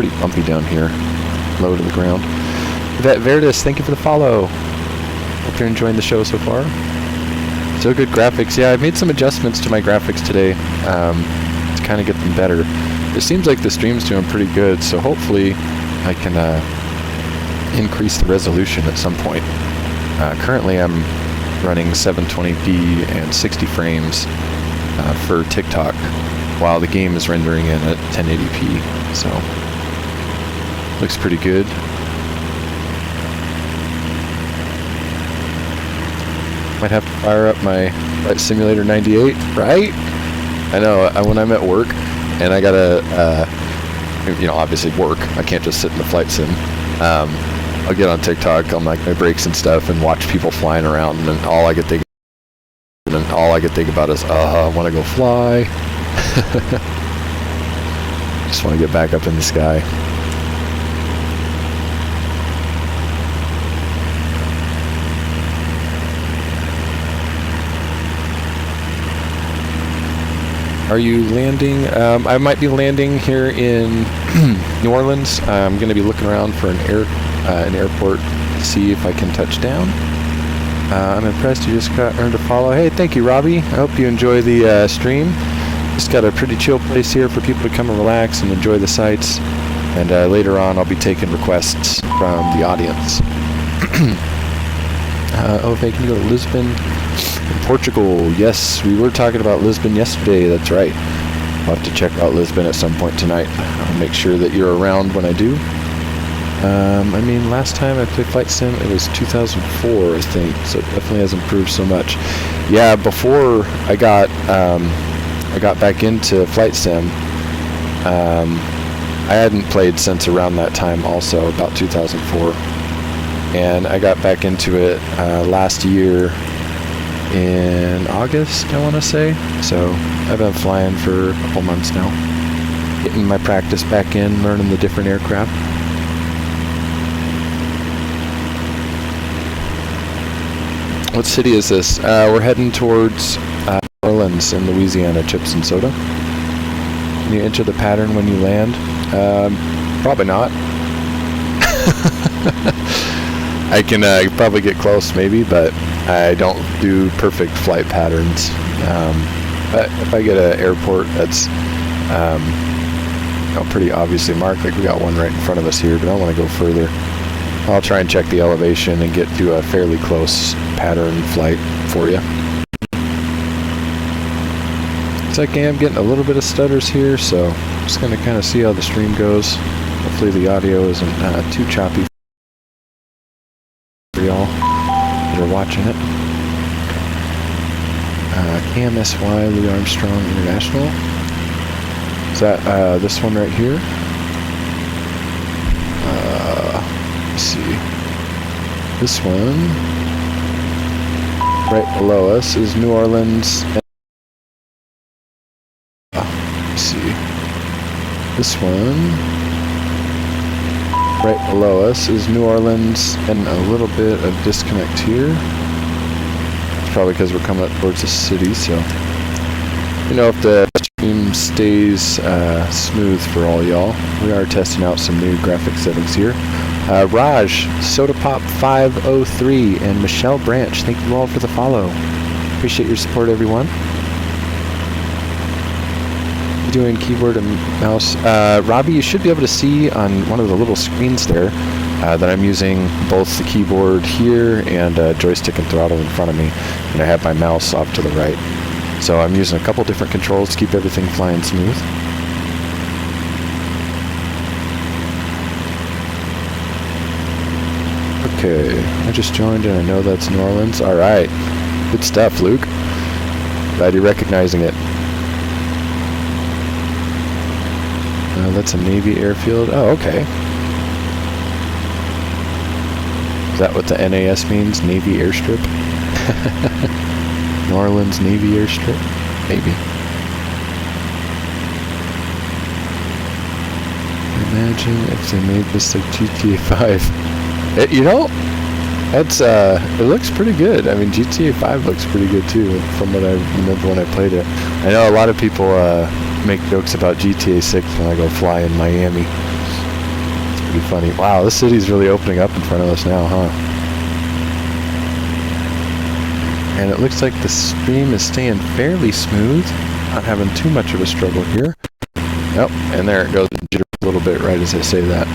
pretty bumpy down here, low to the ground. Vet Verdus, thank you for the follow. Hope you're enjoying the show so far. So good graphics. Yeah, I've made some adjustments to my graphics today to kind of get them better. It seems like the stream's doing pretty good, so hopefully I can increase the resolution at some point. Currently I'm running 720p and 60 frames for TikTok, while the game is rendering in at 1080p, so looks pretty good. Might have to fire up my Flight Simulator 98, right? I know, when I'm at work and I gotta, obviously work, I can't just sit in the flight sim. I'll get on TikTok on like my breaks and stuff and watch people flying around, and then all I can think about is, I want to go fly. Just want to get back up in the sky. Are you landing? I might be landing here in New Orleans. I'm going to be looking around for an airport to see if I can touch down. I'm impressed you just earned a follow. Hey, thank you, Robbie. I hope you enjoy the stream. Just got a pretty chill place here for people to come and relax and enjoy the sights. And later on, I'll be taking requests from the audience. Okay, can you go to Lisbon? Portugal, yes, we were talking about Lisbon yesterday, that's right. I'll have to check out Lisbon at some point tonight. I'll make sure that you're around when I do. Last time I played Flight Sim, it was 2004, I think, so it definitely has improved so much. Yeah, before I got back into Flight Sim, I hadn't played since around that time also, about 2004. And I got back into it last year in August, I want to say. So I've been flying for a couple months now, getting my practice back in, learning the different aircraft. What city is this? We're heading towards New Orleans in Louisiana, Chips and Soda. Can you enter the pattern when you land? Probably not. I can probably get close maybe, but I don't do perfect flight patterns. But if I get an airport that's pretty obviously marked, like we got one right in front of us here, but I want to go further, I'll try and check the elevation and get to a fairly close pattern flight for you. It's like I am getting a little bit of stutters here, so I'm just going to kind of see how the stream goes. Hopefully the audio isn't too choppy for y'all that are watching it. KMSY Louis Armstrong International. Is that this one right here? Let's see. This one right below us is New Orleans. Let's see. This one right below us is New Orleans, and a little bit of disconnect here. It's probably because we're coming up towards the city, so if the stream stays smooth for all y'all. We are testing out some new graphic settings here. Raj, SodaPop503, and Michelle Branch, thank you all for the follow. Appreciate your support, everyone. Doing keyboard and mouse. Robbie, you should be able to see on one of the little screens there that I'm using both the keyboard here and joystick and throttle in front of me, and I have my mouse off to the right. So I'm using a couple different controls to keep everything flying smooth. Okay, I just joined and I know that's New Orleans. Alright, good stuff, Luke. Glad you're recognizing it. That's a Navy airfield. Oh, okay. Is that what the NAS means? Navy airstrip? New Orleans Navy airstrip? Maybe. Imagine if they made this like GTA 5. That's it looks pretty good. I mean, GTA 5 looks pretty good too, from what I remember when I played it. I know a lot of people make jokes about GTA 6 when I go fly in Miami. Pretty funny. Wow, this city's really opening up in front of us now, huh? And it looks like the stream is staying fairly smooth. Not having too much of a struggle here. Nope, and there it goes. Jitter a little bit right as I say that.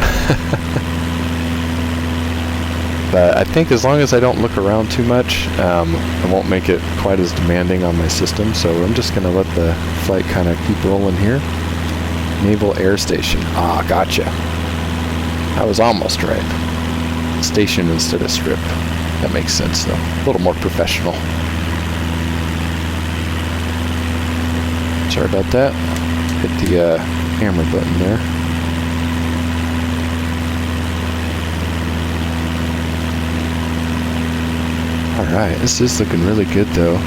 But I think as long as I don't look around too much, I won't make it quite as demanding on my system. So I'm just going to let the flight kind of keep rolling here. Naval Air Station. Ah, gotcha. I was almost right. Station instead of strip. That makes sense, though. A little more professional. Sorry about that. Hit the camera button there. Alright, this is looking really good, though.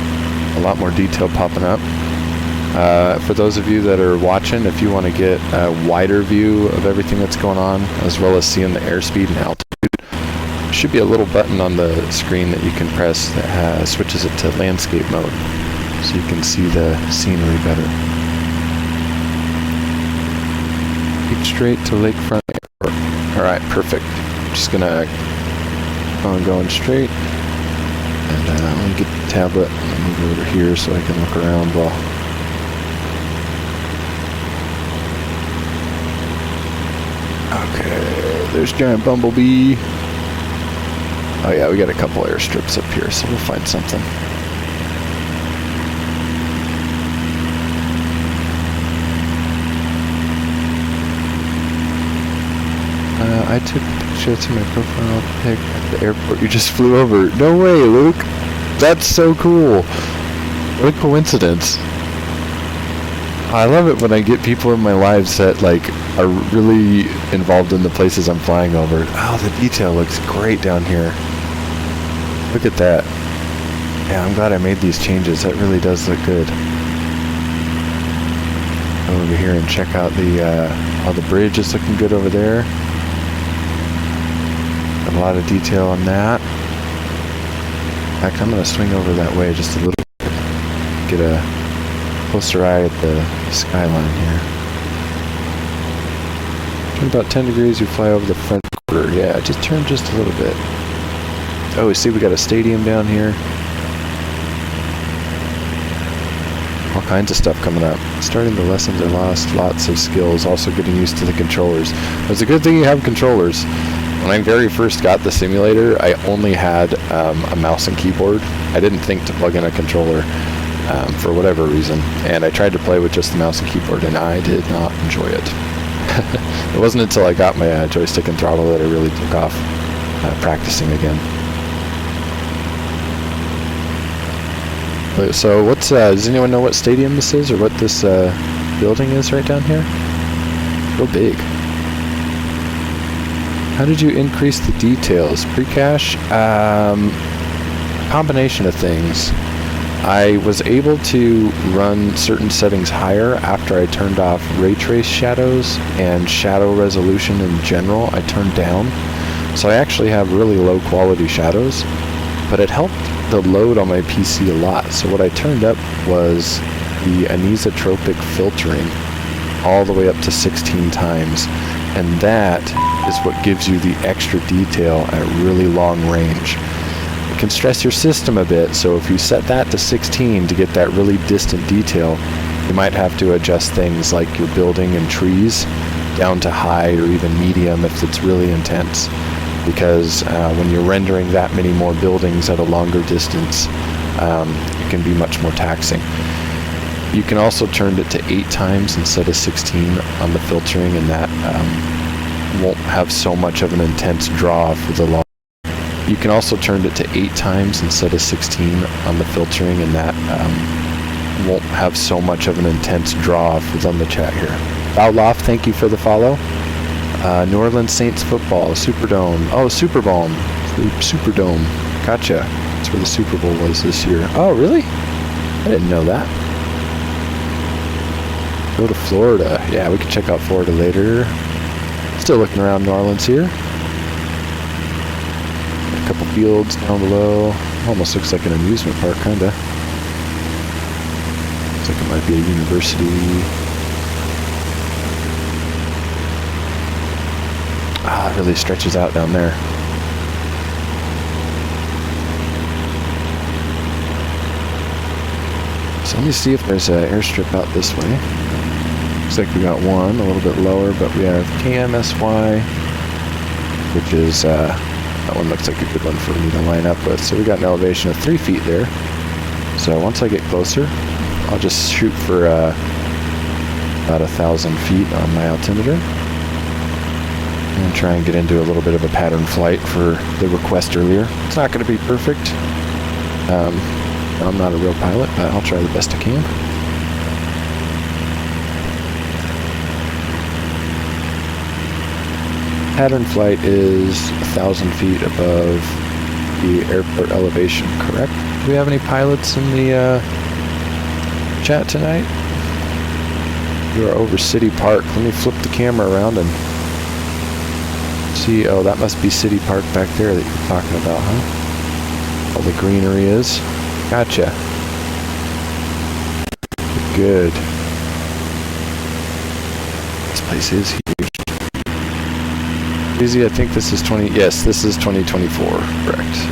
A lot more detail popping up. For those of you that are watching, if you want to get a wider view of everything that's going on, as well as seeing the airspeed and altitude, there should be a little button on the screen that you can press that switches it to landscape mode, so you can see the scenery better. Keep straight to Lakefront Airport. Alright, perfect. I'm just gonna go on going straight. And let me get the tablet and move over here so I can look around while... Okay, there's Giant Bumblebee. Oh yeah, we got a couple airstrips up here, so we'll find something. I took a picture to my profile pic at the airport you just flew over. No way, Luke! That's so cool! What a coincidence. I love it when I get people in my lives that are really involved in the places I'm flying over. Oh, the detail looks great down here. Look at that. Yeah, I'm glad I made these changes. That really does look good. Go over here and check out the bridge is looking good over there. Got a lot of detail on that. In fact, I'm going to swing over that way just a little bit. Get a closer eye at the skyline here. Turn about 10 degrees, you fly over the front quarter. Yeah, just turn just a little bit. Oh, we see we got a stadium down here. All kinds of stuff coming up. Starting the lessons are lost, lots of skills, also getting used to the controllers. It's a good thing you have controllers. When I very first got the simulator, I only had a mouse and keyboard. I didn't think to plug in a controller for whatever reason, and I tried to play with just the mouse and keyboard, and I did not enjoy it. It wasn't until I got my joystick and throttle that I really took off practicing again. So what's, does anyone know what stadium this is, or what this building is right down here? Real big. How did you increase the details? Pre-cache? Combination of things. I was able to run certain settings higher after I turned off ray trace shadows and shadow resolution in general. I turned down. So I actually have really low quality shadows, but it helped the load on my PC a lot. So what I turned up was the anisotropic filtering all the way up to 16 times. And that is what gives you the extra detail at really long range. It can stress your system a bit, so if you set that to 16 to get that really distant detail, you might have to adjust things like your building and trees down to high or even medium if it's really intense. Because when you're rendering that many more buildings at a longer distance, it can be much more taxing. You can also turn it to 8 times instead of 16 on the filtering, and that won't have so much of an intense draw for the long. You can also turn it to 8 times instead of 16 on the filtering, and that won't have so much of an intense draw for on the chat here. Bowloff, thank you for the follow. New Orleans Saints football, Superdome. Oh, Superdome. Superdome. Gotcha. That's where the Super Bowl was this year. Oh, really? I didn't know that. Go to Florida. Yeah, we can check out Florida later. Still looking around New Orleans here. A couple fields down below. Almost looks like an amusement park, kinda. Looks like it might be a university. Ah, it really stretches out down there. So let me see if there's an airstrip out this way. Looks like we got one, a little bit lower, but we have KMSY, which is, that one looks like a good one for me to line up with. So we got an elevation of 3 feet there. So once I get closer, I'll just shoot for about 1,000 feet on my altimeter. And try and get into a little bit of a pattern flight for the request earlier. It's not going to be perfect. I'm not a real pilot, but I'll try the best I can. Pattern flight is 1,000 feet above the airport elevation, correct? Do we have any pilots in the chat tonight? You are over City Park. Let me flip the camera around and see. Oh, that must be City Park back there that you're talking about, huh? All the greenery is. Gotcha. Good. This place is huge. Easy, I think this is 20. Yes, this is 2024. Correct.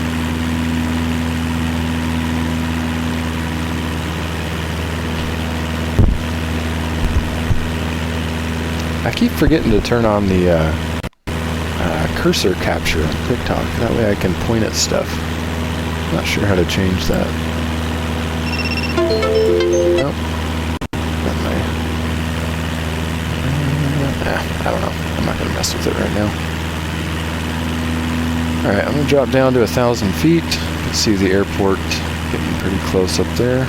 I keep forgetting to turn on the cursor capture on TikTok. That way I can point at stuff. Not sure how to change that. Nope. I don't know. I'm not going to mess with it right now. Alright, I'm going to drop down to 1,000 feet. You can see the airport getting pretty close up there.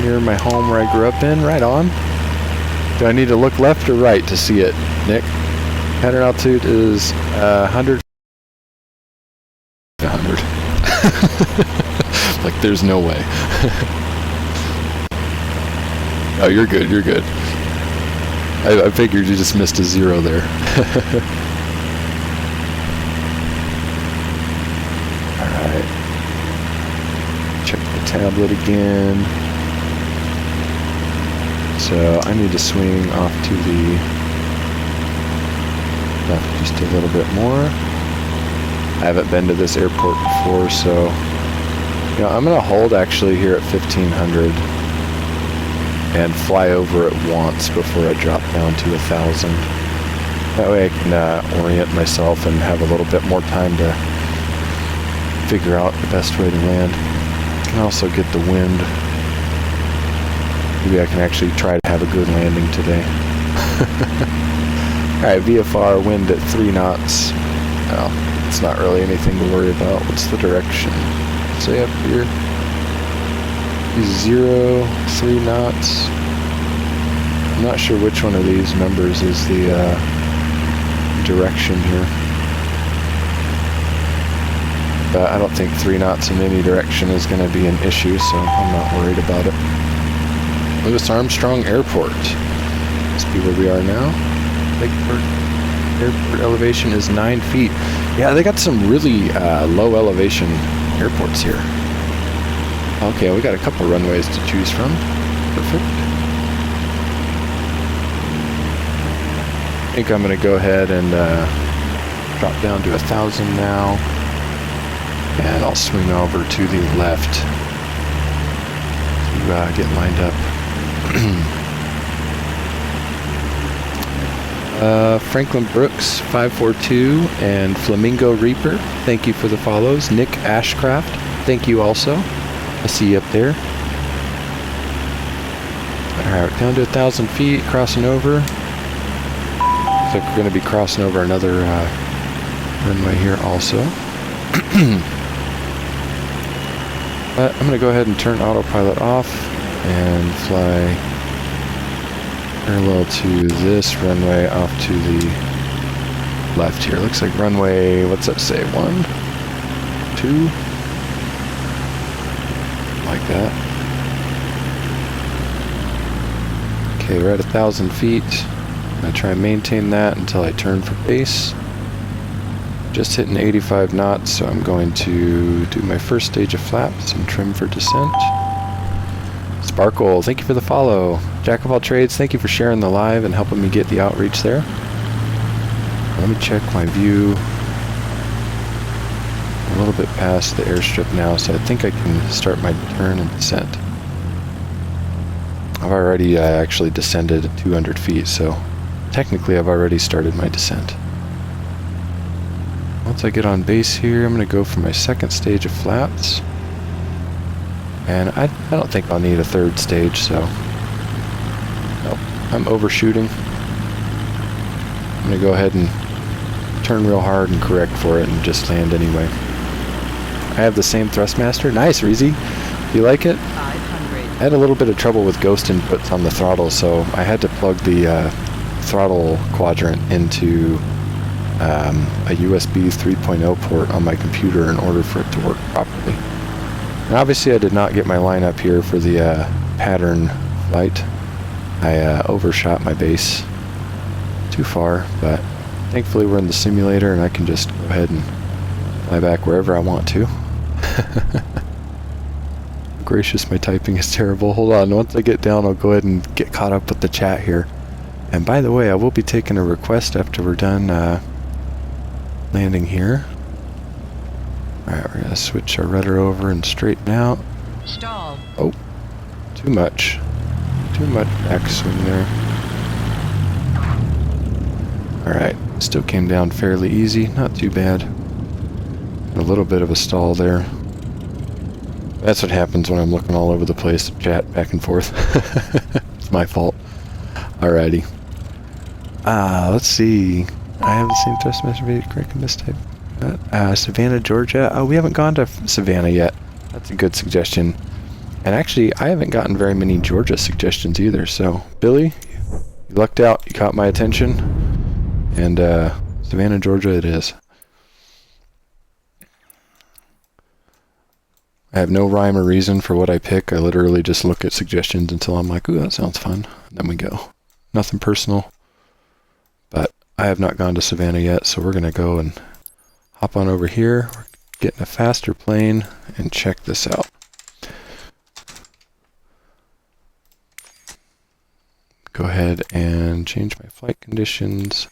Near my home where I grew up in. Right on. Do I need to look left or right to see it, Nick? Pattern altitude is 100. 100. Like, there's no way. Oh, you're good, you're good. I figured you just missed a 0 there. Alright. Check the tablet again. So I need to swing off to the left just a little bit more. I haven't been to this airport before, so you know, I'm going to hold actually here at 1,500 and fly over it once before I drop down to 1,000. That way I can orient myself and have a little bit more time to figure out the best way to land. I can also get the wind. Maybe I can actually try to have a good landing today. Alright, VFR, wind at 3 knots. Well, it's not really anything to worry about. What's the direction? Say up here. 0, 3 knots. I'm not sure which one of these numbers is the direction here. But I don't think 3 knots in any direction is going to be an issue, so I'm not worried about it. Louis Armstrong Airport. Must be where we are now. Lakeport Airport elevation is 9 feet. Yeah, they got some really low elevation airports here. Okay, we got a couple runways to choose from. Perfect. I think I'm going to go ahead and drop down to 1,000 now. And I'll swing over to the left to get lined up. Franklin Brooks 542 and Flamingo Reaper, thank you for the follows. Nick Ashcraft, thank you also. I see you up there. Alright, down to 1,000 feet, crossing over. Looks like we're going to be crossing over another runway here also. But I'm going to go ahead and turn autopilot off and fly parallel to this runway off to the left here. Looks like runway, what's that say, 1, 2? Like that. Okay, we're at 1,000 feet. I'm going to try and maintain that until I turn for base. Just hitting 85 knots, so I'm going to do my first stage of flaps and trim for descent. Sparkle, thank you for the follow. Jack of all trades, thank you for sharing the live and helping me get the outreach there. Let me check my view. A little bit past the airstrip now, so I think I can start my turn and descent. I've already actually descended 200 feet, so technically I've already started my descent. Once I get on base here, I'm going to go for my second stage of flaps. And I don't think I'll need a third stage, so nope, I'm overshooting. I'm going to go ahead and turn real hard and correct for it and just land anyway. I have the same Thrustmaster. Nice, Reezy. You like it? 500. I had a little bit of trouble with ghost inputs on the throttle, so I had to plug the throttle quadrant into a USB 3.0 port on my computer in order for it to work properly. And obviously I did not get my line up here for the pattern flight. I overshot my base too far, but thankfully we're in the simulator and I can just go ahead and fly back wherever I want to. Gracious, my typing is terrible. Hold on, once I get down I'll go ahead and get caught up with the chat here. And by the way, I will be taking a request after we're done landing here. Alright, we're going to switch our rudder over and straighten out. Stall. Oh, too much. Too much backswing there. Alright, still came down fairly easy, not too bad. A little bit of a stall there. That's what happens when I'm looking all over the place to chat back and forth. It's my fault. Alrighty. Let's see. I have the same Thrustmaster correct in this type. Savannah, Georgia. Oh, we haven't gone to Savannah yet. That's a good suggestion. And actually, I haven't gotten very many Georgia suggestions either. So, Billy, you lucked out. You caught my attention. And Savannah, Georgia it is. I have no rhyme or reason for what I pick. I literally just look at suggestions until I'm like, ooh, that sounds fun. And then we go. Nothing personal. But I have not gone to Savannah yet, so we're going to go and hop on over here. We're getting a faster plane and check this out. Go ahead and change my flight conditions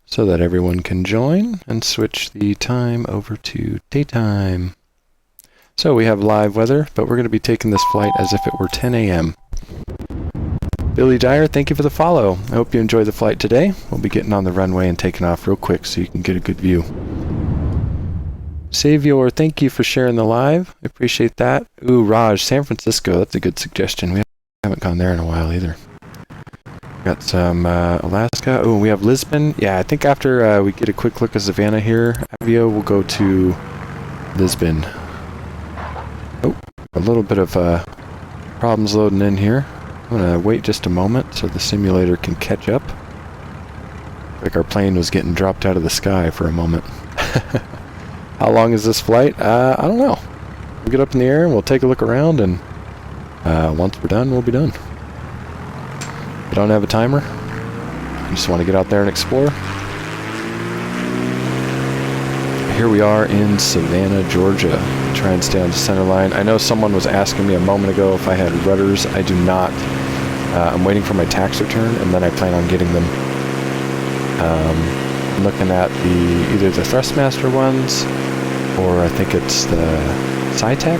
so that everyone can join and switch the time over to daytime. So we have live weather, but we're going to be taking this flight as if it were 10 a.m. Billy Dyer, thank you for the follow. I hope you enjoy the flight today. We'll be getting on the runway and taking off real quick so you can get a good view. Savior, thank you for sharing the live. I appreciate that. Ooh, Raj, San Francisco, that's a good suggestion. We haven't gone there in a while either. Got some Alaska. Oh, we have Lisbon. Yeah, I think after we get a quick look at Savannah here, Avio, we'll go to Lisbon. Oh, a little bit of problems loading in here. I'm going to wait just a moment so the simulator can catch up. Like our plane was getting dropped out of the sky for a moment. How long is this flight? I don't know. We'll get up in the air and we'll take a look around, and once we're done, we'll be done. I don't have a timer. I just want to get out there and explore. Here we are in Savannah, Georgia. Try and stay on the center line. I know someone was asking me a moment ago if I had rudders. I do not. I'm waiting for my tax return, and then I plan on getting them. I'm looking at either the Thrustmaster ones, or I think it's the Cytec.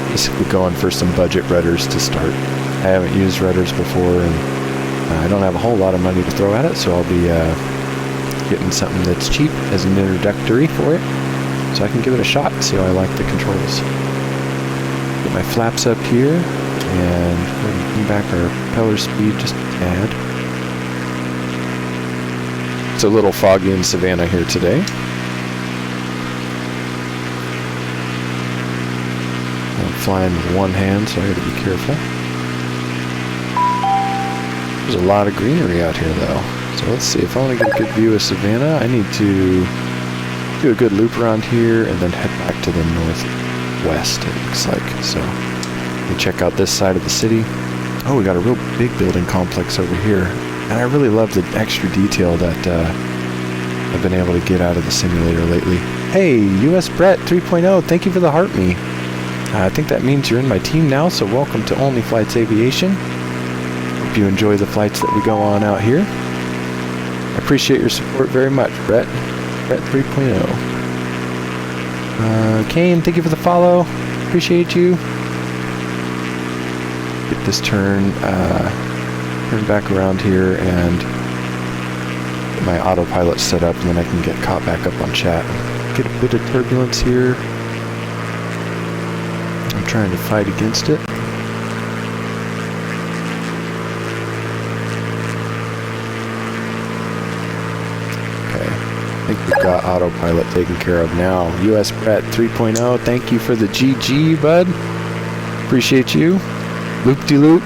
Basically going for some budget rudders to start. I haven't used rudders before, and I don't have a whole lot of money to throw at it, so I'll be getting something that's cheap as an introductory for it, so I can give it a shot and see how I like the controls. Get my flaps up here, and bring back our propeller speed just a tad. It's a little foggy in Savannah here today. I'm flying with one hand, so I gotta be careful. There's a lot of greenery out here, though. So let's see, if I want to get a good view of Savannah, I need to do a good loop around here and then head back to the northwest, it looks like. So we check out this side of the city. Oh, we got a real big building complex over here. And I really love the extra detail that I've been able to get out of the simulator lately. Hey, US Brett 3.0, thank you for the heart me. I think that means you're in my team now, so welcome to Only Flights Aviation. Hope you enjoy the flights that we go on out here. I appreciate your support very much, Brett. Brett 3.0. Kane, thank you for the follow. Appreciate you. Get this turn back around here and get my autopilot set up, and then I can get caught back up on chat. Get a bit of turbulence here. I'm trying to fight against it. Okay, I think we've got autopilot taken care of now. US Brett 3.0, thank you for the GG, bud. Appreciate you. Loop-de-loop.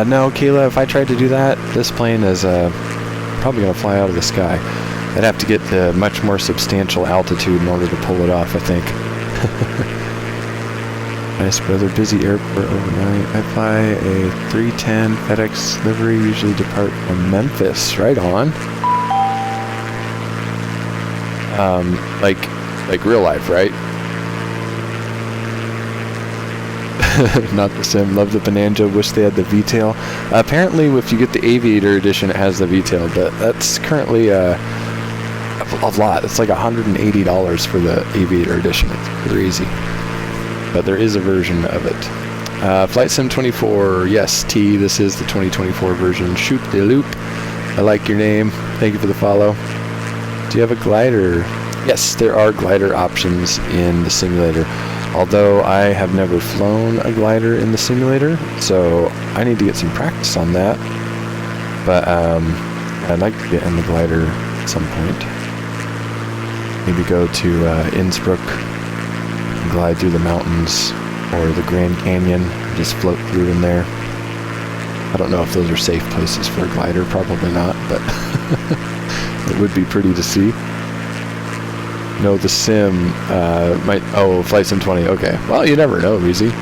No, Kayla, if I tried to do that, this plane is probably going to fly out of the sky. I'd have to get to much more substantial altitude in order to pull it off, I think. Nice weather, busy airport overnight. I fly a 310 FedEx livery, usually depart from Memphis. Right on. Like real life, right? Not the sim. Love the Bonanza. Wish they had the V-tail. Apparently, if you get the Aviator edition, it has the V-tail, but that's currently a lot. It's like $180 for the Aviator edition. It's crazy. But there is a version of it. Flight Sim 24. Yes, T. This is the 2024 version. Shoot the loop. I like your name. Thank you for the follow. Do you have a glider? Yes, there are glider options in the simulator. Although I have never flown a glider in the simulator, so I need to get some practice on that. But I'd like to get in the glider at some point. Maybe go to Innsbruck and glide through the mountains, or the Grand Canyon, and just float through in there. I don't know if those are safe places for a glider, probably not, but it would be pretty to see. No, the sim might. Oh, Flight Sim 20. Okay. Well, you never know, Reezy.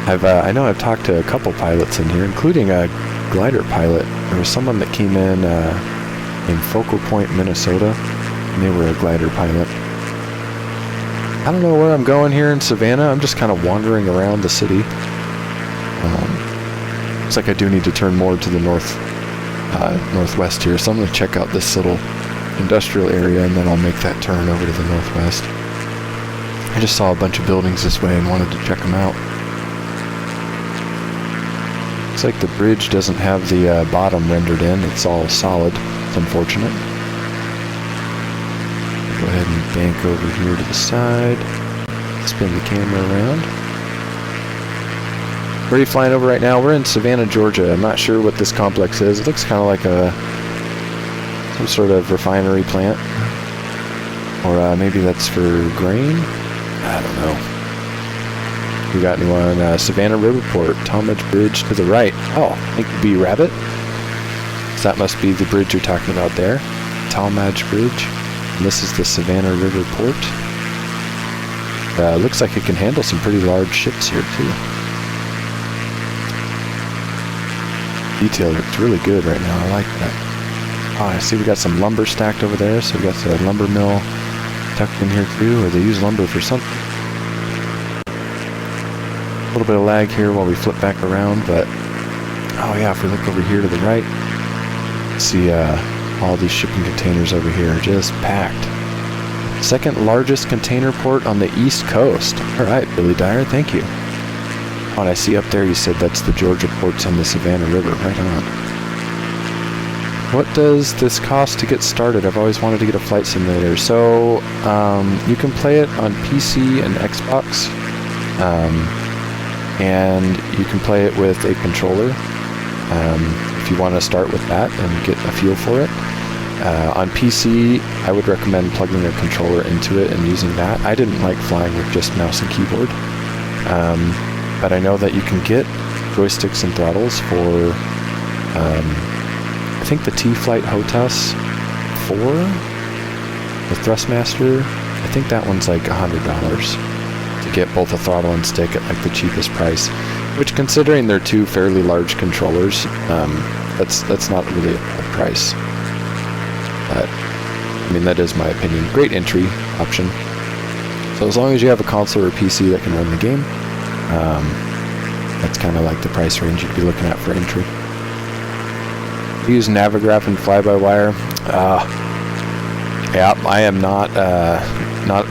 I know I've talked to a couple pilots in here, including a glider pilot. There was someone that came in Focal Point, Minnesota, and they were a glider pilot. I don't know where I'm going here in Savannah. I'm just kind of wandering around the city. Looks like I do need to turn more to the northwest here, so I'm going to check out this little industrial area, and then I'll make that turn over to the northwest. I just saw a bunch of buildings this way and wanted to check them out. Looks like the bridge doesn't have the bottom rendered in. It's all solid. It's unfortunate. Go ahead and bank over here to the side. Spin the camera around. Where are you flying over right now? We're in Savannah, Georgia. I'm not sure what this complex is. It looks kind of like some sort of refinery plant. Or maybe that's for grain? I don't know. We got anyone? Savannah Riverport, Talmadge Bridge to the right. Oh, thank you, B-Rabbit. So that must be the bridge you're talking about there. Talmadge Bridge. And this is the Savannah Riverport. Looks like it can handle some pretty large ships here, too. Detail looks really good right now. I like that. Oh, I see we got some lumber stacked over there, so we got the lumber mill tucked in here too, or they use lumber for something. A little bit of lag here while we flip back around, but oh yeah, if we look over here to the right, see all these shipping containers over here are just packed. Second largest container port on the East Coast. All right, Billy Dyer, thank you. Oh, and I see up there you said that's the Georgia ports on the Savannah River. Right on. What does this cost to get started? I've always wanted to get a flight simulator. So you can play it on PC and Xbox, and you can play it with a controller if you want to start with that and get a feel for it. On PC, I would recommend plugging a controller into it and using that. I didn't like flying with just mouse and keyboard, but I know that you can get joysticks and throttles for I think the T-Flight HOTAS 4, the Thrustmaster, I think that one's like $100 to get both a throttle and stick at like the cheapest price, which, considering they're two fairly large controllers, that's not really a bad price. But I mean, that is my opinion. Great entry option. So as long as you have a console or a PC that can run the game, that's kind of like the price range you'd be looking at for entry. We use Navigraph and fly-by-wire. Yeah, I am not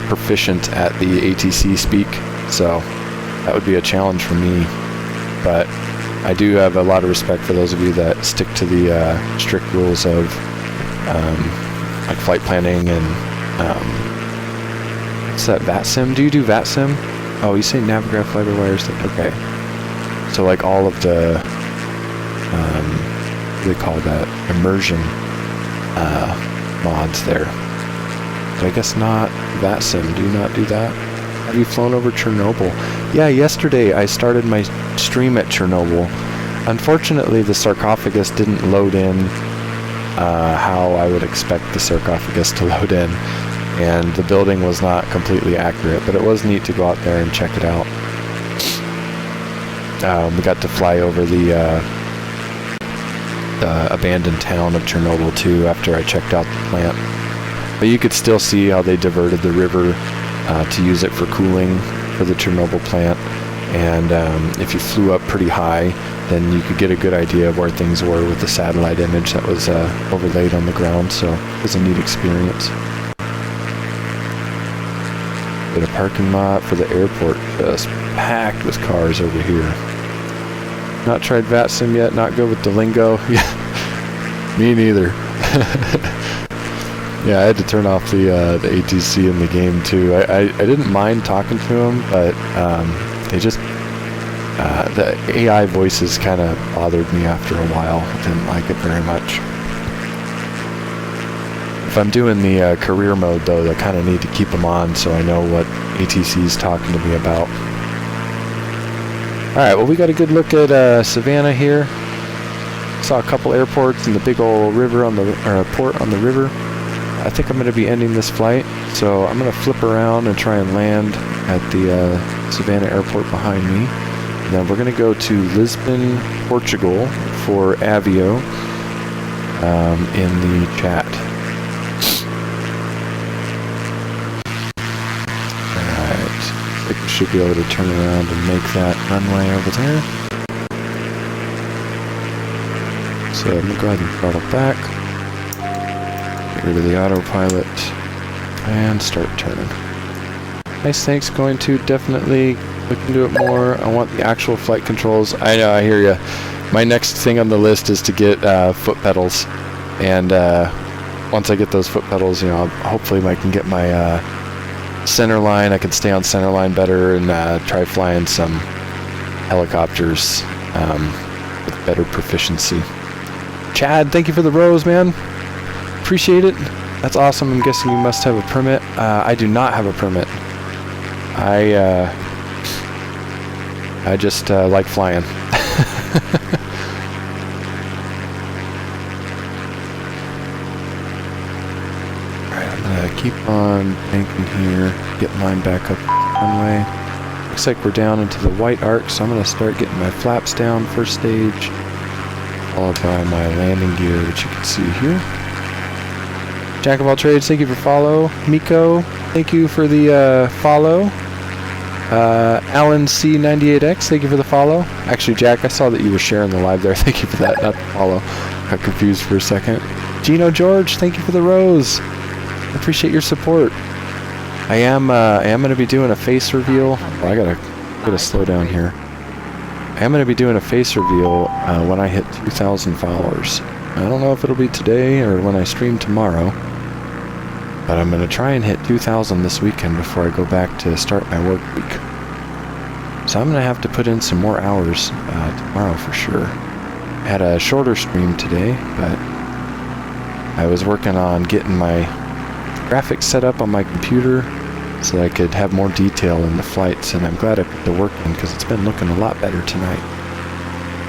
proficient at the ATC speak, so that would be a challenge for me. But I do have a lot of respect for those of you that stick to the strict rules of like flight planning and what's that, VATSIM? Do you do VATSIM? Oh, you say Navigraph Fiberwire. Okay. So like all of the what do they call that, immersion mods there. But I guess not VATSIM. Do you not do that? Have you flown over Chernobyl? Yeah, yesterday I started my stream at Chernobyl. Unfortunately, the sarcophagus didn't load in how I would expect the sarcophagus to load in, and the building was not completely accurate, but it was neat to go out there and check it out. We got to fly over the abandoned town of Chernobyl too after I checked out the plant. But you could still see how they diverted the river to use it for cooling for the Chernobyl plant. And if you flew up pretty high, then you could get a good idea of where things were with the satellite image that was overlaid on the ground. So it was a neat experience. But a parking lot for the airport just packed with cars over here. Not tried VATSIM yet, not good with Duolingo. Me neither. Yeah, I had to turn off the ATC in the game too. I didn't mind talking to them, but they just the AI voices kind of bothered me after a while. I didn't like it very much. If I'm doing the career mode though, I kind of need to keep them on so I know what ATC is talking to me about. All right, well, we got a good look at Savannah here. Saw a couple airports and the big old river on the port on the river. I think I'm going to be ending this flight, so I'm going to flip around and try and land at the Savannah airport behind me. And then we're going to go to Lisbon, Portugal for Avio in the chat. Alright, I think we should be able to turn around and make that runway over there. So I'm going to go ahead and throttle back. Get rid of the autopilot and start turning. Nice, thanks. Going to definitely look into it more. I want the actual flight controls. I know, I hear you. My next thing on the list is to get foot pedals, and once I get those foot pedals, you know, hopefully I can get my center line. I can stay on center line better and try flying some helicopters with better proficiency. Chad, thank you for the rose, man. Appreciate it. That's awesome. I'm guessing you must have a permit. I do not have a permit. I just like flying. Alright, I'm gonna keep on banking here, get mine back up the runway. Looks like we're down into the white arc, so I'm gonna start getting my flaps down first stage, followed by my landing gear, which you can see here. Jack of all trades, thank you for follow. Miko, thank you for the follow. Alan C98X, thank you for the follow. Actually, Jack, I saw that you were sharing the live there. Thank you for that, not the follow. Got confused for a second. Gino George, thank you for the rose. I appreciate your support. I am going to be doing a face reveal. Oh, I gotta slow down here. I am going to be doing a face reveal when I hit 2,000 followers. I don't know if it'll be today or when I stream tomorrow, but I'm going to try and hit 2,000 this weekend before I go back to start my work week. So I'm going to have to put in some more hours tomorrow for sure. I had a shorter stream today, but I was working on getting my graphics set up on my computer so that I could have more detail in the flights, and I'm glad I put the work in because it's been looking a lot better tonight.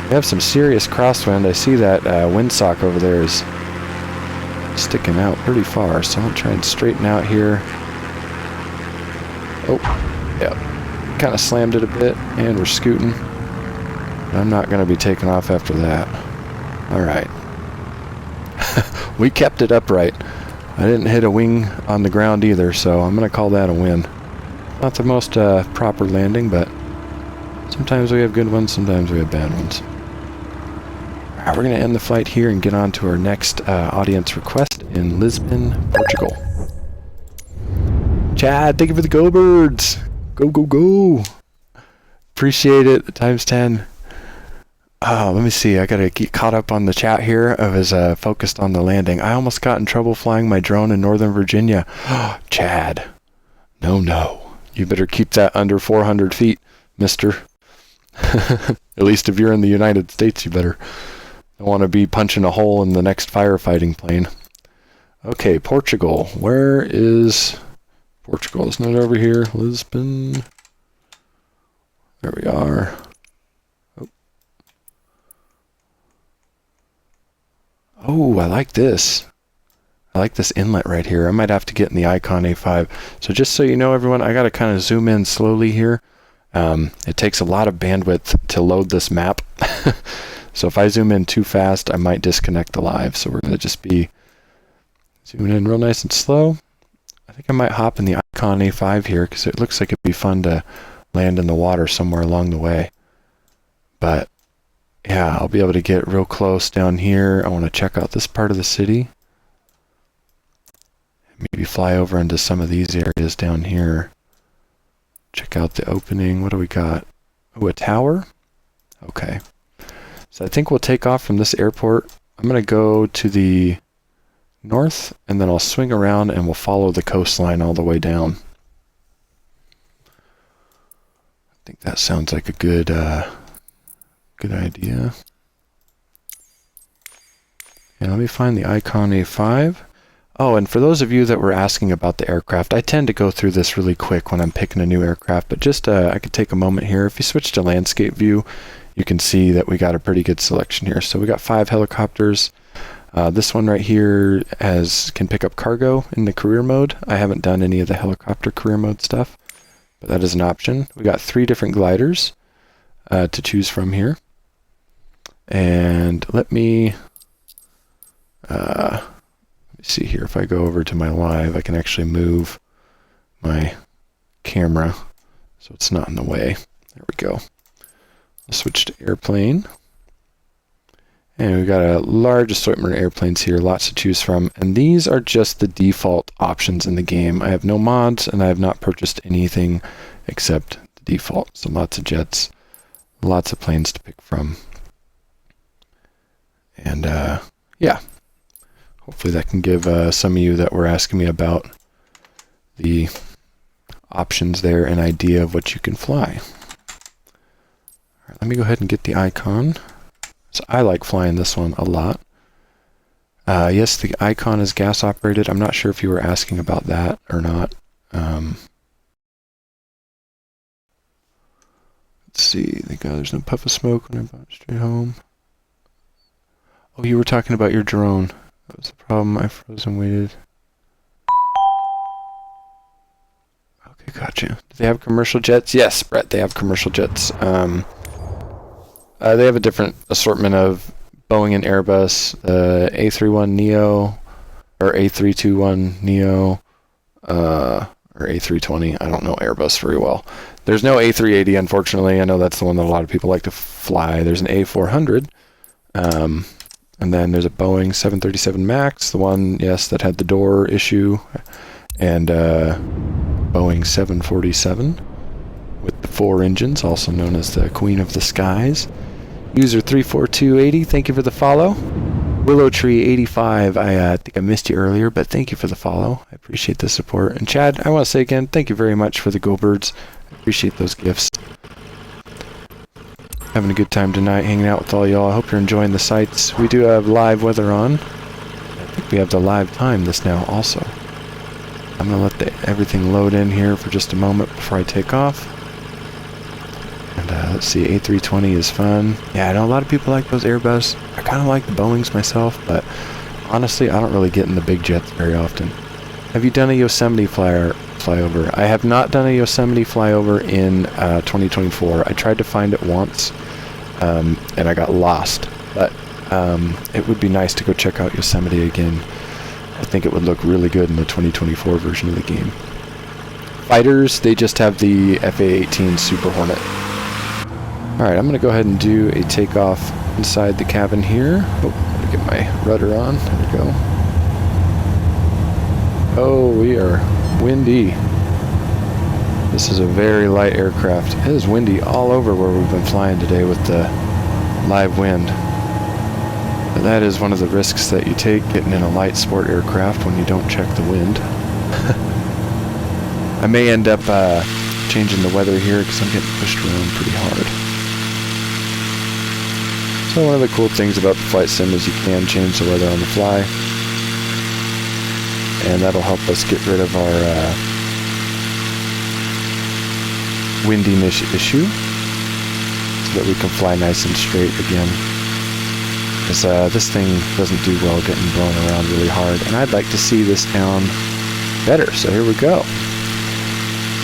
We have some serious crosswind. I see that windsock over there is sticking out pretty far, so I'll try and straighten out here. Oh, yeah, kind of slammed it a bit, and we're scooting. I'm not going to be taking off after that. All right. We kept it upright. I didn't hit a wing on the ground either, so I'm going to call that a win. Not the most proper landing, but sometimes we have good ones, sometimes we have bad ones. Alright, we're going to end the flight here and get on to our next audience request. in Lisbon, Portugal. Chad, thank you for the go birds. Go, go, go. Appreciate it. Times 10. Oh, let me see. I gotta get caught up on the chat here of his focused on the landing. I almost got in trouble flying my drone in Northern Virginia. Chad. No. You better keep that under 400 feet, mister. At least if you're in the United States, you better. Don't want to be punching a hole in the next firefighting plane. Okay, Portugal. Where is Portugal? Isn't it over here? Lisbon. There we are. Oh, I like this. I like this inlet right here. I might have to get in the Icon A5. So just so you know, everyone, I got to kind of zoom in slowly here. It takes a lot of bandwidth to load this map. So if I zoom in too fast, I might disconnect the live. So we're going to just be zooming in real nice and slow. I think I might hop in the Icon A5 here because it looks like it'd be fun to land in the water somewhere along the way. But yeah, I'll be able to get real close down here. I want to check out this part of the city. Maybe fly over into some of these areas down here. Check out the opening. What do we got? Oh, a tower? Okay. So I think we'll take off from this airport. I'm going to go to the north, and then I'll swing around and we'll follow the coastline all the way down. I think that sounds like a good idea. And let me find the Icon A5. Oh, and for those of you that were asking about the aircraft, I tend to go through this really quick when I'm picking a new aircraft, but just I could take a moment here. If you switch to landscape view, you can see that we got a pretty good selection here. So we got 5 helicopters. This one right here can pick up cargo in the career mode. I haven't done any of the helicopter career mode stuff, but that is an option. We got 3 different gliders to choose from here. And let me see here. If I go over to my live, I can actually move my camera so it's not in the way. There we go. I'll switch to airplane. And we've got a large assortment of airplanes here, lots to choose from. And these are just the default options in the game. I have no mods, and I have not purchased anything except the default. So lots of jets, lots of planes to pick from. And yeah, hopefully that can give some of you that were asking me about the options there an idea of what you can fly. All right, let me go ahead and get the Icon. So I like flying this one a lot. Yes, the Icon is gas operated. I'm not sure if you were asking about that or not. Let's see. Thank God there's no puff of smoke when I brought it straight home. Oh, you were talking about your drone. That was the problem. I froze and waited. Okay, gotcha. Do they have commercial jets? Yes, Brett, they have commercial jets. They have a different assortment of Boeing and Airbus, the A31neo, or A321neo, or A320. I don't know Airbus very well. There's no A380, unfortunately. I know that's the one that a lot of people like to fly. There's an A400. And then there's a Boeing 737 MAX, the one, yes, that had the door issue, and Boeing 747 with the 4 engines, also known as the Queen of the Skies. User 34280, thank you for the follow. Willowtree85, I think I missed you earlier, but thank you for the follow. I appreciate the support. And Chad, I want to say again, thank you very much for the Go Birds. I appreciate those gifts. Having a good time tonight, hanging out with all y'all. I hope you're enjoying the sights. We do have live weather on. I think we have the live time this now also. I'm going to let everything load in here for just a moment before I take off. And let's see, A320 is fun. Yeah, I know a lot of people like those Airbus. I kind of like the Boeings myself, but honestly, I don't really get in the big jets very often. Have you done a Yosemite flyover? I have not done a Yosemite flyover in 2024. I tried to find it once, and I got lost. But it would be nice to go check out Yosemite again. I think it would look really good in the 2024 version of the game. Fighters, they just have the FA-18 Super Hornet. Alright, I'm going to go ahead and do a takeoff inside the cabin here. Oh, let me get my rudder on. There we go. Oh, we are windy. This is a very light aircraft. It is windy all over where we've been flying today with the live wind. But that is one of the risks that you take getting in a light sport aircraft when you don't check the wind. I may end up changing the weather here because I'm getting pushed around pretty hard. So one of the cool things about the flight sim is you can change the weather on the fly. And that'll help us get rid of our windiness issue so that we can fly nice and straight again. Because this thing doesn't do well getting blown around really hard. And I'd like to see this town better. So here we go.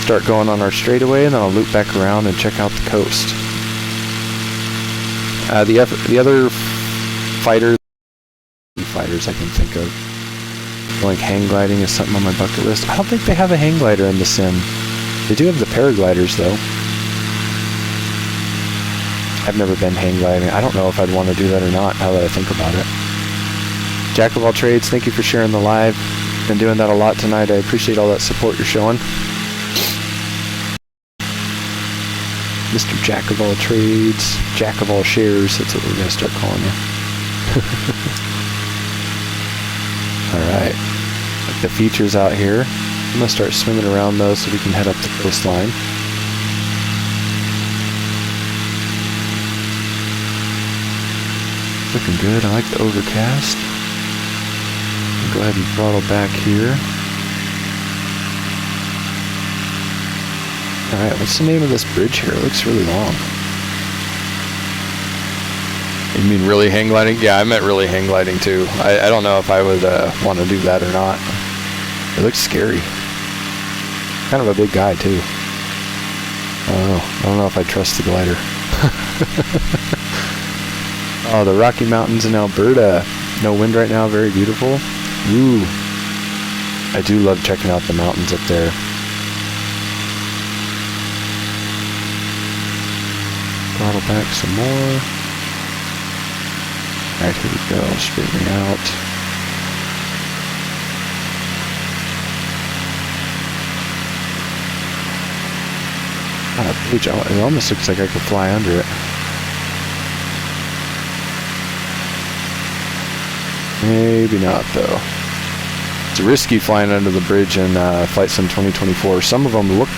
Start going on our straightaway and then I'll loop back around and check out the coast. The other fighters I can think of, like hang gliding is something on my bucket list. I don't think they have a hang glider in the sim. They do have the paragliders though. I've never been hang gliding. I don't know if I'd want to do that or not now that I think about it. Jack of all trades, thank you for sharing the live. Been doing that a lot tonight. I appreciate all that support you're showing. Mr. Jack of all trades, Jack of all shares, that's what we're going to start calling you. Alright, like the features out here. I'm going to start swimming around those so we can head up the coastline. Looking good, I like the overcast. I'll go ahead and throttle back here. Alright, what's the name of this bridge here? It looks really long. You mean really hang gliding? Yeah, I meant really hang gliding too. I don't know if I would want to do that or not. It looks scary. Kind of a big guy too. I don't know if I trust the glider. Oh, the Rocky Mountains in Alberta. No wind right now, very beautiful. Ooh. I do love checking out the mountains up there. Throttle back some more. Alright, here we go. Straightening out. It almost looks like I could fly under it. Maybe not, though. It's risky flying under the bridge in Flight Sim 2024. Some of them look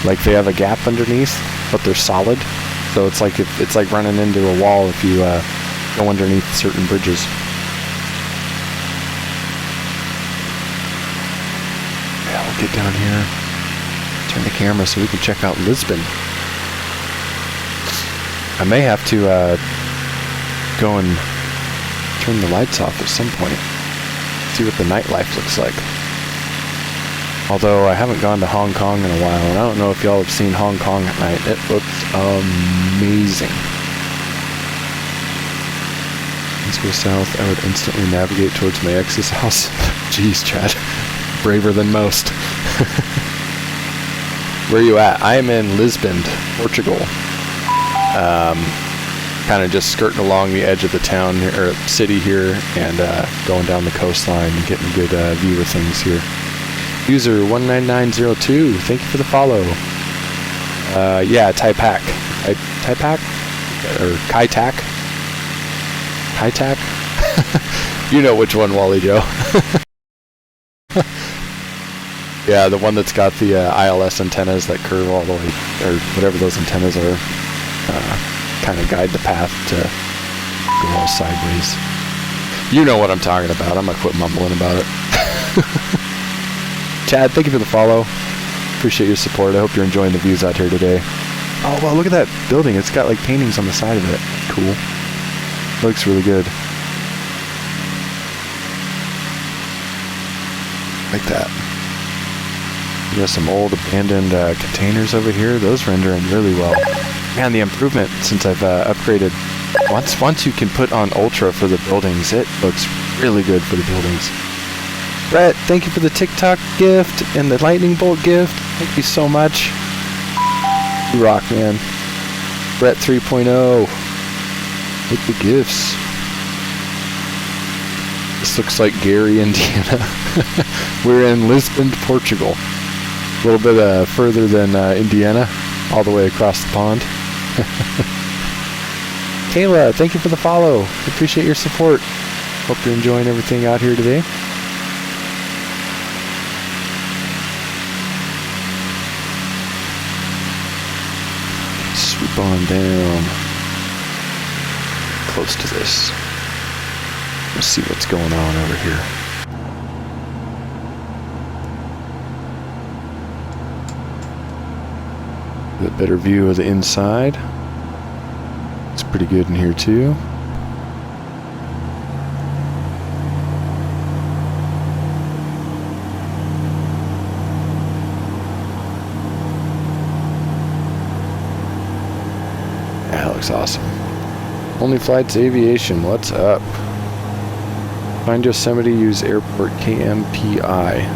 like they have a gap underneath, but they're solid. So it's like it's like running into a wall if you go underneath certain bridges. Yeah, we'll get down here. Turn the camera so we can check out Lisbon. I may have to go and turn the lights off at some point. See what the nightlife looks like. Although I haven't gone to Hong Kong in a while, and I don't know if y'all have seen Hong Kong at night. It looks amazing. Let's go south. I would instantly navigate towards my ex's house. Jeez, Chad. Braver than most. Where are you at? I am in Lisbon, Portugal. Kind of just skirting along the edge of the town here, or city here, and going down the coastline and getting a good view of things here. User 19902, thank you for the follow. Yeah, Taipak. Taipak? Or Kai-Tak? Kai-Tak? You know which one, Wally Joe. Yeah, the one that's got the ILS antennas that curve all the way, or whatever those antennas are, kind of guide the path to go all sideways. You know what I'm talking about. I'm going to quit mumbling about it. Chad, thank you for the follow. Appreciate your support. I hope you're enjoying the views out here today. Oh, well, look at that building. It's got like paintings on the side of it. Cool. Looks really good. Like that. We got some old abandoned containers over here. Those rendering really well. Man, the improvement since I've upgraded. Once you can put on Ultra for the buildings, it looks really good for the buildings. Brett, thank you for the TikTok gift and the lightning bolt gift. Thank you so much. You rock, man. Brett 3.0. With the gifts. The This looks like Gary, Indiana. We're in Lisbon, Portugal. A little bit further than Indiana, all the way across the pond. Kayla, thank you for the follow. Appreciate your support. Hope you're enjoying everything out here today. Swoop on down close to this. Let's see what's going on over here. A better view of the inside. It's pretty good in here too. That looks awesome. Only Flights Aviation, what's up? Find Yosemite, use airport KMPI.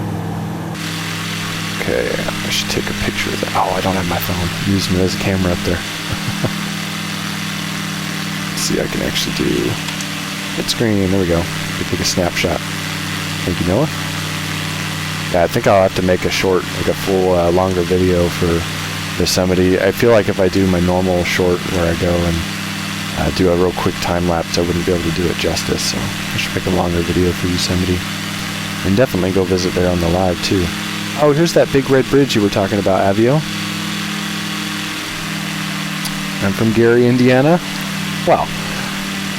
Okay, I should take a picture of that. Oh, I don't have my phone. I'm using it as a camera up there. Let's see, I can actually do hit screen. There we go. Take a snapshot. Thank you, Noah. Yeah, I think I'll have to make a short, like a full, longer video for Yosemite. I feel like if I do my normal short where I go and do a real quick time lapse, I wouldn't be able to do it justice. So I should make a longer video for Yosemite. And definitely go visit there on the live too. Oh, here's that big red bridge you were talking about, Avio. I'm from Gary, Indiana. Well,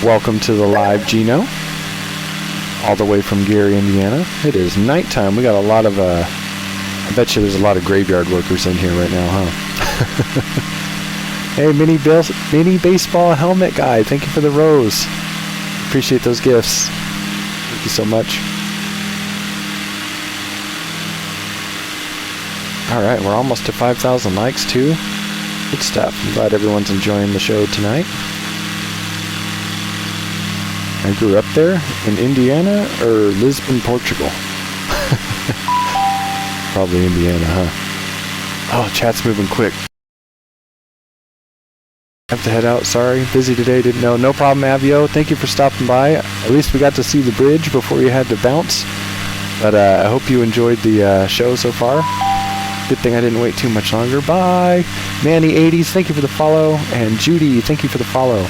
welcome to the live, Gino. All the way from Gary, Indiana. It is nighttime. We got a lot of, I bet you there's a lot of graveyard workers in here right now, huh? Hey, mini baseball helmet guy. Thank you for the rose. Appreciate those gifts. Thank you so much. Alright, we're almost to 5,000 likes too. Good stuff. I'm glad everyone's enjoying the show tonight. I grew up there in Indiana or Lisbon, Portugal. Probably Indiana, huh? Oh, chat's moving quick. I have to head out, sorry. Busy today, didn't know. No problem, Avio. Thank you for stopping by. At least we got to see the bridge before you had to bounce. But I hope you enjoyed the show so far. Good thing I didn't wait too much longer. Bye! Manny80s, thank you for the follow. And Judy, thank you for the follow.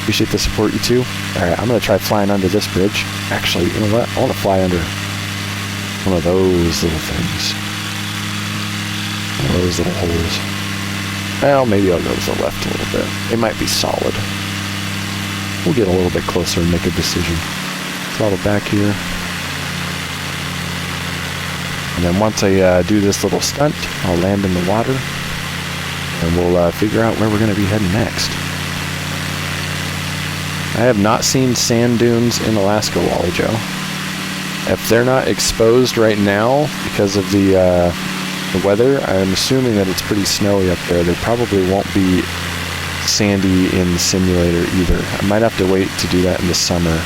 Appreciate the support, you too. Alright, I'm going to try flying under this bridge. Actually, you know what? I want to fly under one of those little things. One of those little holes. Well, maybe I'll go to the left a little bit. It might be solid. We'll get a little bit closer and make a decision. Throttle back here. And then once I do this little stunt, I'll land in the water. And we'll figure out where we're going to be heading next. I have not seen sand dunes in Alaska, Wally Joe. If they're not exposed right now because of the weather, I'm assuming that it's pretty snowy up there. They probably won't be sandy in the simulator either. I might have to wait to do that in the summer.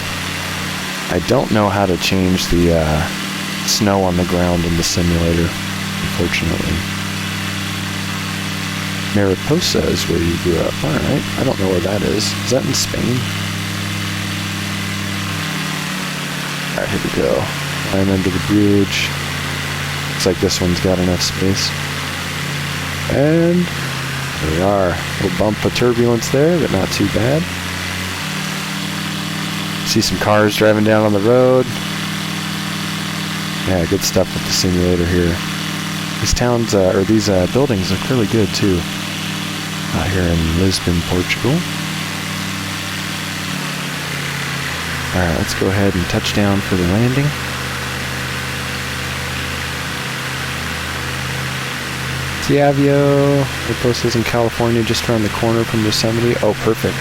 I don't know how to change the snow on the ground in the simulator, unfortunately. Mariposa is where you grew up. Alright, I don't know where that is. Is that in Spain? Alright, here we go. Climb under the bridge. Looks like this one's got enough space. And there we are. A little bump of turbulence there, but not too bad. See some cars driving down on the road. Yeah, good stuff with the simulator here. These towns, or these buildings look really good too. Out here in Lisbon, Portugal. Alright, let's go ahead and touch down for the landing. Avio, Mariposa is in California, just around the corner from Yosemite. Oh, perfect.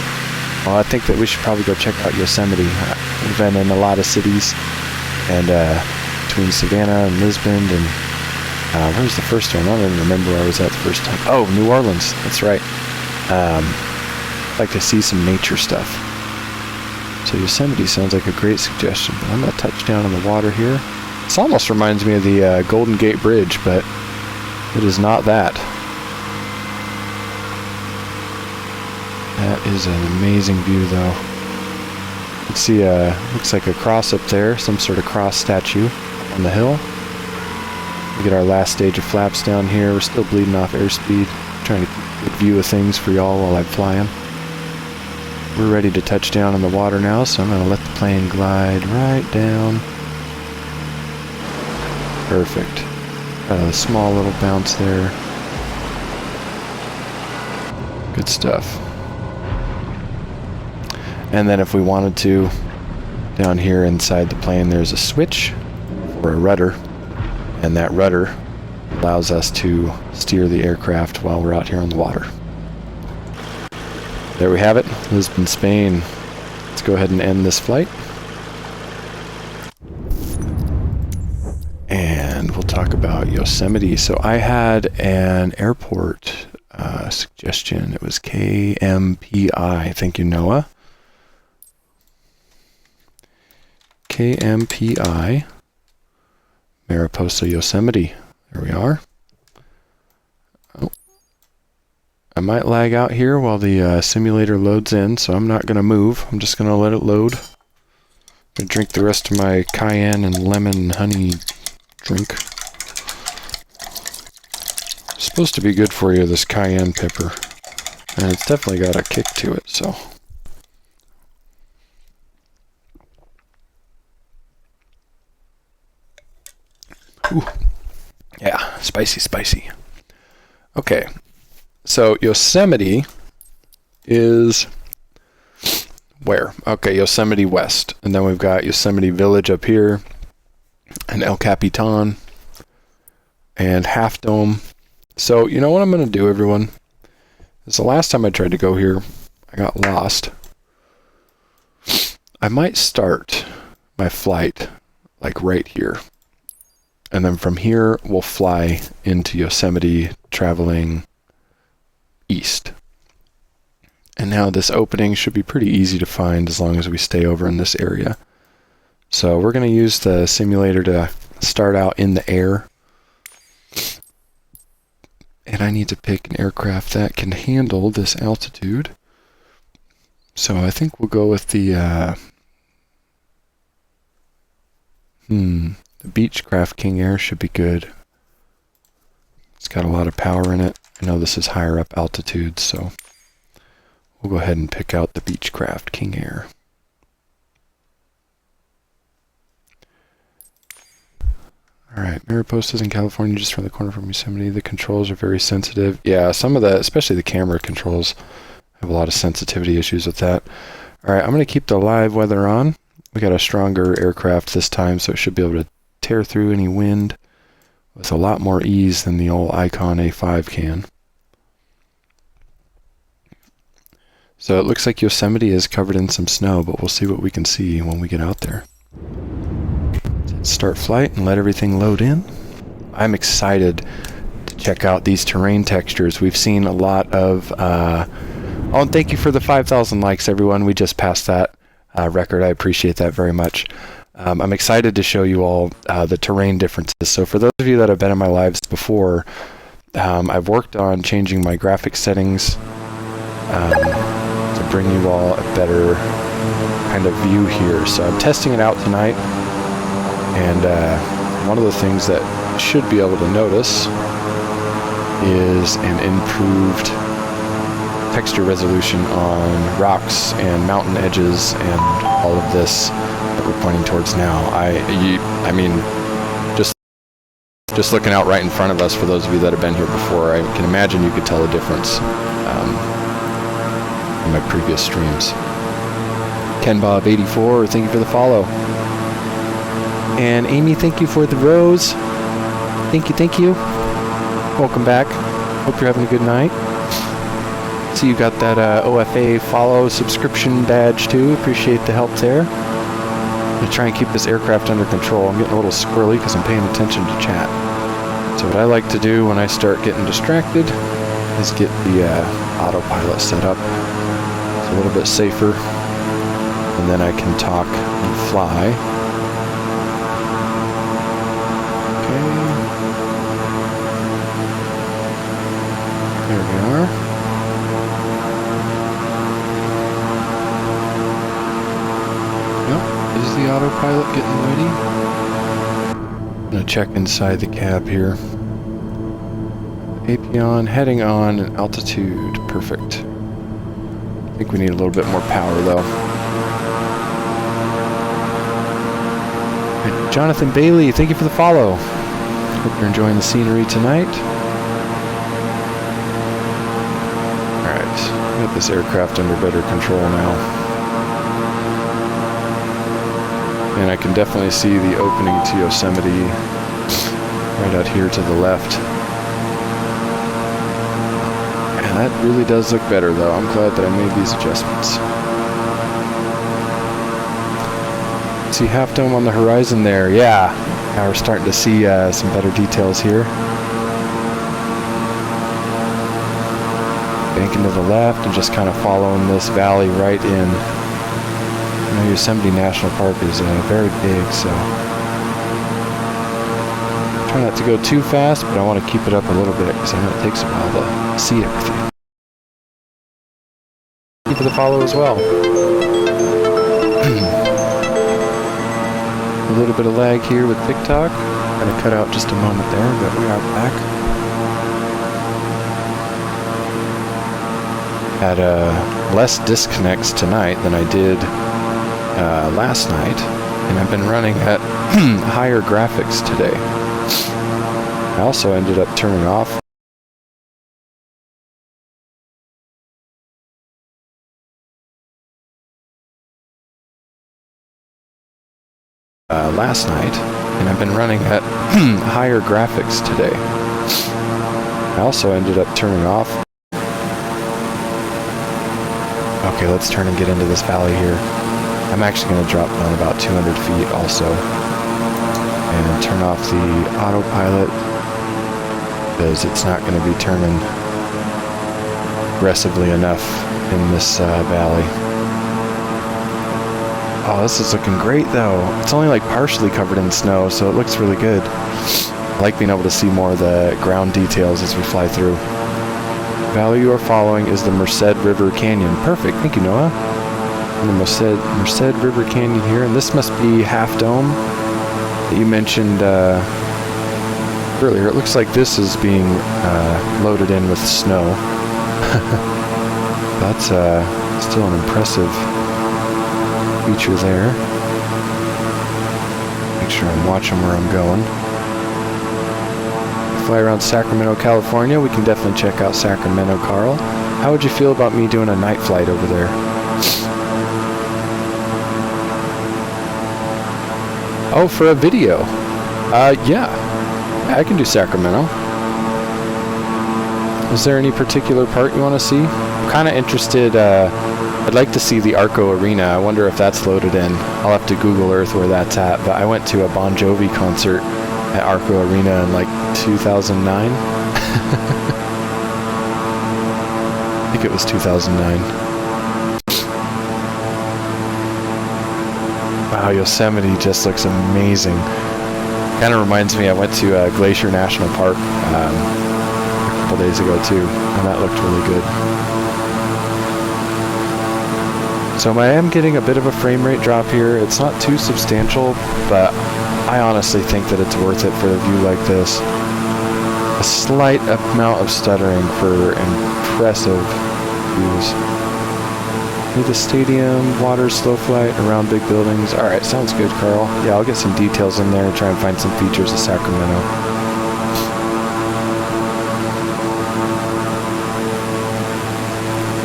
Well, I think that we should probably go check out Yosemite. We've been in a lot of cities, and between Savannah and Lisbon, and where was the first one? I don't even remember where I was at the first time. Oh, New Orleans. That's right. I'd like to see some nature stuff. So Yosemite sounds like a great suggestion. But I'm going to touch down on the water here. This almost reminds me of the Golden Gate Bridge, but it is not that. That is an amazing view, though. can see looks like a cross up there, some sort of cross statue on the hill. We get our last stage of flaps down here. We're still bleeding off airspeed, trying to keep a good view of things for y'all while I'm flying. We're ready to touch down on the water now, so I'm going to let the plane glide right down. Perfect. Got a small little bounce there. Good stuff. And then if we wanted to, down here inside the plane there's a switch for a rudder, and that rudder allows us to steer the aircraft while we're out here on the water. There we have it, Lisbon, Spain. Let's go ahead and end this flight. And we'll talk about Yosemite. So I had an airport suggestion. It was KMPI. Thank you, Noah. KMPI, Mariposa, Yosemite. There we are. Oh. I might lag out here while the simulator loads in, so I'm not going to move. I'm just going to let it load. I'm going to drink the rest of my cayenne and lemon honey drink. It's supposed to be good for you, this cayenne pepper. And it's definitely got a kick to it, so. Ooh. Yeah, spicy, spicy. Okay, so Yosemite is where? Okay, Yosemite West. And then we've got Yosemite Village up here, and El Capitan, and Half Dome. So, you know what I'm going to do, everyone? Is the last time I tried to go here, I got lost. I might start my flight, like right here. And then from here, we'll fly into Yosemite, traveling east. And now this opening should be pretty easy to find as long as we stay over in this area. So we're going to use the simulator to start out in the air. And I need to pick an aircraft that can handle this altitude. So I think we'll go with the Beechcraft King Air should be good. It's got a lot of power in it. I know this is higher up altitude, so we'll go ahead and pick out the Beechcraft King Air. Alright, Mariposa's in California, just around the corner from Yosemite. The controls are very sensitive. Yeah, some of the, especially the camera controls, have a lot of sensitivity issues with that. Alright, I'm going to keep the live weather on. We got a stronger aircraft this time, so it should be able to tear through any wind with a lot more ease than the old Icon A5 can. So it looks like Yosemite is covered in some snow, but we'll see what we can see when we get out there. Start flight and let everything load in. I'm excited to check out these terrain textures. We've seen a lot of oh, and thank you for the 5,000 likes, everyone. We just passed that record. I appreciate that very much. I'm excited to show you all the terrain differences. So for those of you that have been in my lives before, I've worked on changing my graphics settings to bring you all a better kind of view here. So I'm testing it out tonight. And one of the things that you should be able to notice is an improved texture resolution on rocks and mountain edges and all of this that we're pointing towards now. I mean, just looking out right in front of us, for those of you that have been here before, I can imagine you could tell a difference in my previous streams. KenBob84, thank you for the follow. And Amy, thank you for the rose. Thank you. Welcome back. Hope you're having a good night. So you got that OFA follow subscription badge too. Appreciate the help there. I'm going to try and keep this aircraft under control. I'm getting a little squirrely because I'm paying attention to chat. So what I like to do when I start getting distracted is get the autopilot set up. It's a little bit safer. And then I can talk and fly. There we are. autopilot getting ready. I'm gonna check inside the cab here. AP on, heading on, and altitude, perfect. I think we need a little bit more power though. Right, Jonathan Bailey, thank you for the follow. Hope you're enjoying the scenery tonight. Alright, got this aircraft under better control now. And I can definitely see the opening to Yosemite right out here to the left. And that really does look better though. I'm glad that I made these adjustments. See Half Dome on the horizon there. Yeah, now we're starting to see some better details here. Banking to the left and just kind of following this valley right in. You know, Yosemite National Park is very big, so try not to go too fast, but I want to keep it up a little bit because I know it takes a while to see everything. Thank you for the follow as well. A little bit of lag here with TikTok. Kind of cut out just a moment there, but we are back. Had less disconnects tonight than I did last night, and I've been running at higher graphics today. I also ended up turning off last night, and I've been running at higher graphics today. I also ended up turning off. Okay, let's turn and get into this valley here. I'm actually going to drop down about 200 feet also and turn off the autopilot because it's not going to be turning aggressively enough in this valley. Oh, this is looking great though. It's only like partially covered in snow, so it looks really good. I like being able to see more of the ground details as we fly through. The valley you are following is the Merced River Canyon. Perfect, thank you, Noah. And the Merced River Canyon here, and this must be Half Dome that you mentioned earlier. It looks like this is being loaded in with snow. That's still an impressive feature there. Make sure I'm watching where I'm going. Fly around Sacramento, California. We can definitely check out Sacramento, Carl. How would you feel about me doing a night flight over there? Oh, for a video? Yeah. I can do Sacramento. Is there any particular part you want to see? I'm kind of interested. I'd like to see the Arco Arena. I wonder if that's loaded in. I'll have to Google Earth where that's at. But I went to a Bon Jovi concert at Arco Arena in like 2009. I think it was 2009. Wow, Yosemite just looks amazing. Kind of reminds me, I went to Glacier National Park a couple days ago too, and that looked really good. So I am getting a bit of a frame rate drop here. It's not too substantial, but I honestly think that it's worth it for a view like this. A slight amount of stuttering for impressive views. Near the stadium, water, slow flight, around big buildings. Alright, sounds good, Carl. Yeah, I'll get some details in there and try and find some features of Sacramento.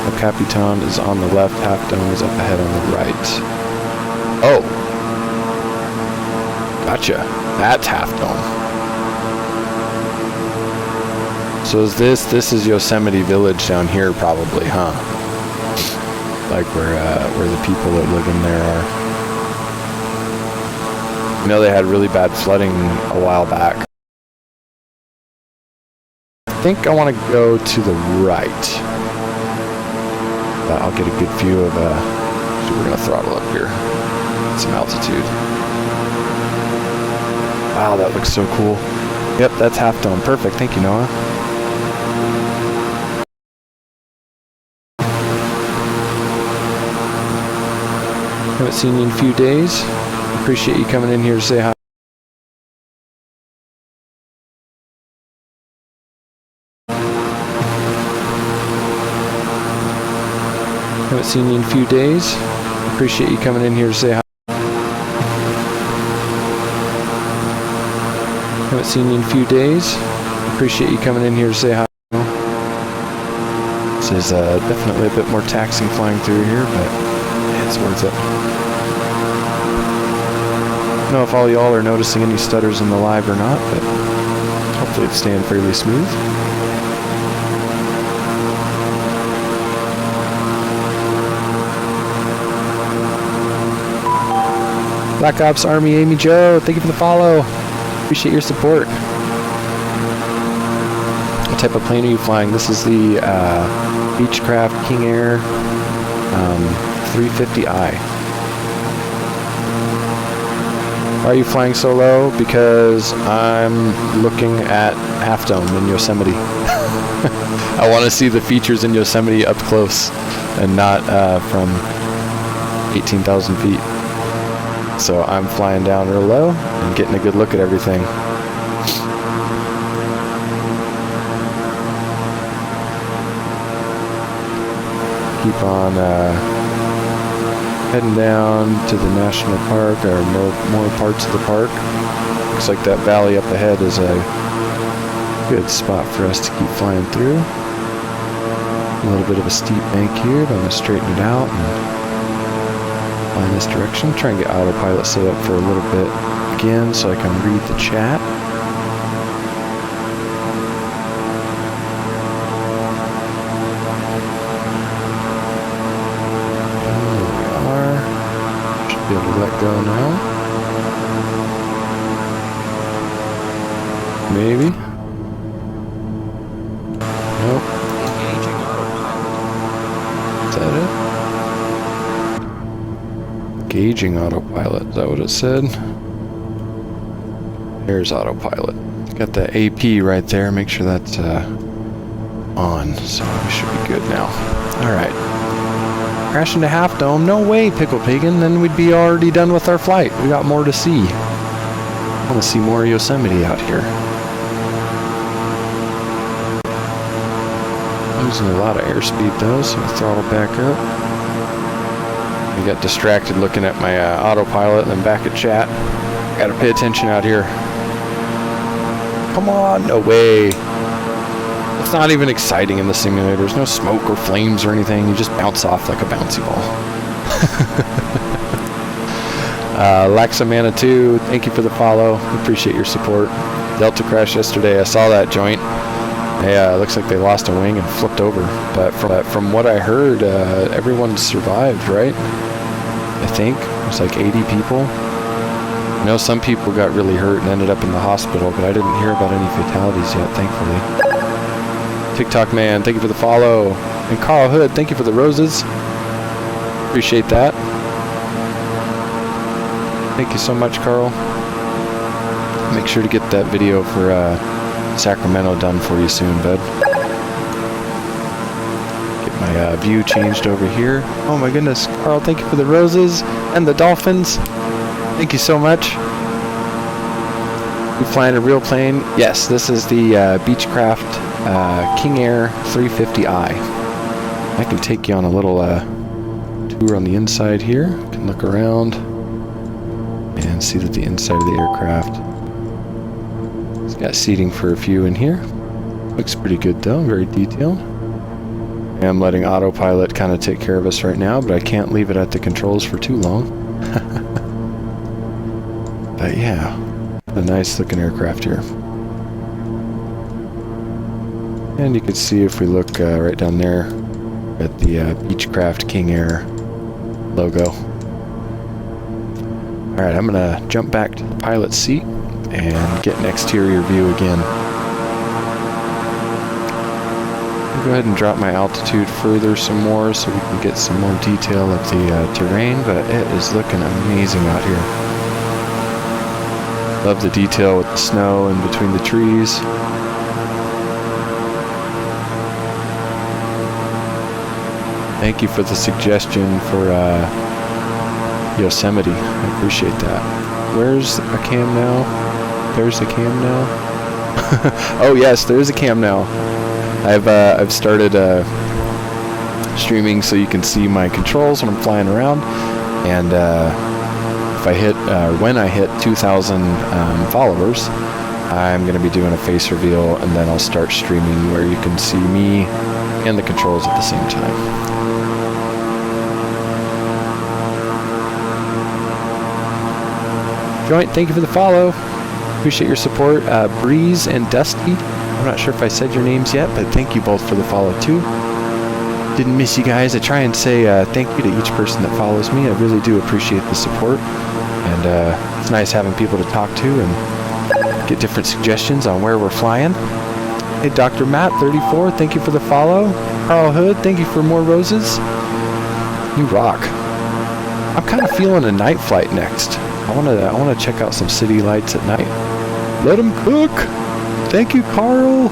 El Capitan is on the left, Half Dome is up ahead on the right. Oh! Gotcha. That's Half Dome. So is this is Yosemite Village down here probably, huh? Like where the people that live in there are. I know they had really bad flooding a while back. I think I want to go to the right. I'll get a good view of so we're going to throttle up here. Get some altitude. Wow, that looks so cool. Yep, that's Half Dome. Perfect. Thank you, Noah. Haven't seen you in a few days. Appreciate you coming in here to say hi. Haven't seen you in a few days. Appreciate you coming in here to say hi. Haven't seen you in a few days. Appreciate you coming in here to say hi. This is definitely a bit more taxing flying through here, but it's worth it. I don't know if all y'all are noticing any stutters in the live or not, but hopefully it's staying fairly smooth. Black Ops Army Amy Joe, thank you for the follow. Appreciate your support. What type of plane are you flying? This is the Beechcraft King Air 350i. Why are you flying so low? Because I'm looking at Half Dome in Yosemite. I want to see the features in Yosemite up close and not from 18,000 feet. So I'm flying down real low and getting a good look at everything. Keep on heading down to the national park, or more parts of the park. Looks like that valley up ahead is a good spot for us to keep flying through. A little bit of a steep bank here, but I'm going to straighten it out and fly in this direction. Try and get autopilot set up for a little bit again so I can read the chat. Be able to let go now. Maybe. Nope. Engaging autopilot. Is that it? Engaging autopilot. Is that what it said? There's autopilot. Got the AP right there. Make sure that's on. So we should be good now. All right. Crash into Half Dome? No way, Pickle Pagan. Then we'd be already done with our flight. We got more to see. I want to see more Yosemite out here. Losing a lot of airspeed though, so I throttle back up. I got distracted looking at my autopilot and then back at chat. Gotta pay attention out here. Come on, no way. It's not even exciting in the simulator. There's no smoke or flames or anything. You just bounce off like a bouncy ball. Laxamana 2, thank you for the follow. Appreciate your support. Delta crash yesterday. I saw that joint. Yeah, it looks like they lost a wing and flipped over. But from what I heard, everyone survived, right? I think. It was like 80 people. I know some people got really hurt and ended up in the hospital, but I didn't hear about any fatalities yet, thankfully. TikTok man, thank you for the follow. And Carl Hood, thank you for the roses. Appreciate that. Thank you so much, Carl. Make sure to get that video for Sacramento done for you soon, bud. Get my view changed over here. Oh my goodness, Carl, thank you for the roses and the dolphins. Thank you so much. You flying a real plane? Yes, this is the Beechcraft King Air 350i. I can take you on a little tour on the inside here. You can look around and see that the inside of the aircraft, it's got seating for a few in here. Looks pretty good though, very detailed. I'm letting autopilot kind of take care of us right now, but I can't leave it at the controls for too long. But yeah, a nice looking aircraft here. And you can see if we look right down there at the Beechcraft King Air logo. Alright, I'm going to jump back to the pilot's seat and get an exterior view again. I'll go ahead and drop my altitude further some more so we can get some more detail of the terrain, but it is looking amazing out here. Love the detail with the snow in between the trees. Thank you for the suggestion for Yosemite. I appreciate that. Where's a cam now? There's a cam now. Oh yes, there's a cam now. I've started streaming so you can see my controls when I'm flying around, and if I hit when I hit 2,000 followers, I'm going to be doing a face reveal, and then I'll start streaming where you can see me and the controls at the same time. Joint, thank you for the follow. Appreciate your support. Breeze and Dusty, I'm not sure if I said your names yet, but thank you both for the follow too. Didn't miss you guys. I try and say thank you to each person that follows me. I really do appreciate the support, and it's nice having people to talk to and get different suggestions on where we're flying. Hey, Dr. Matt 34, thank you for the follow. Carl Hood, thank you for more roses. You rock. I'm kind of feeling a night flight next. I wanna check out some city lights at night. Let them cook. Thank you, Carl.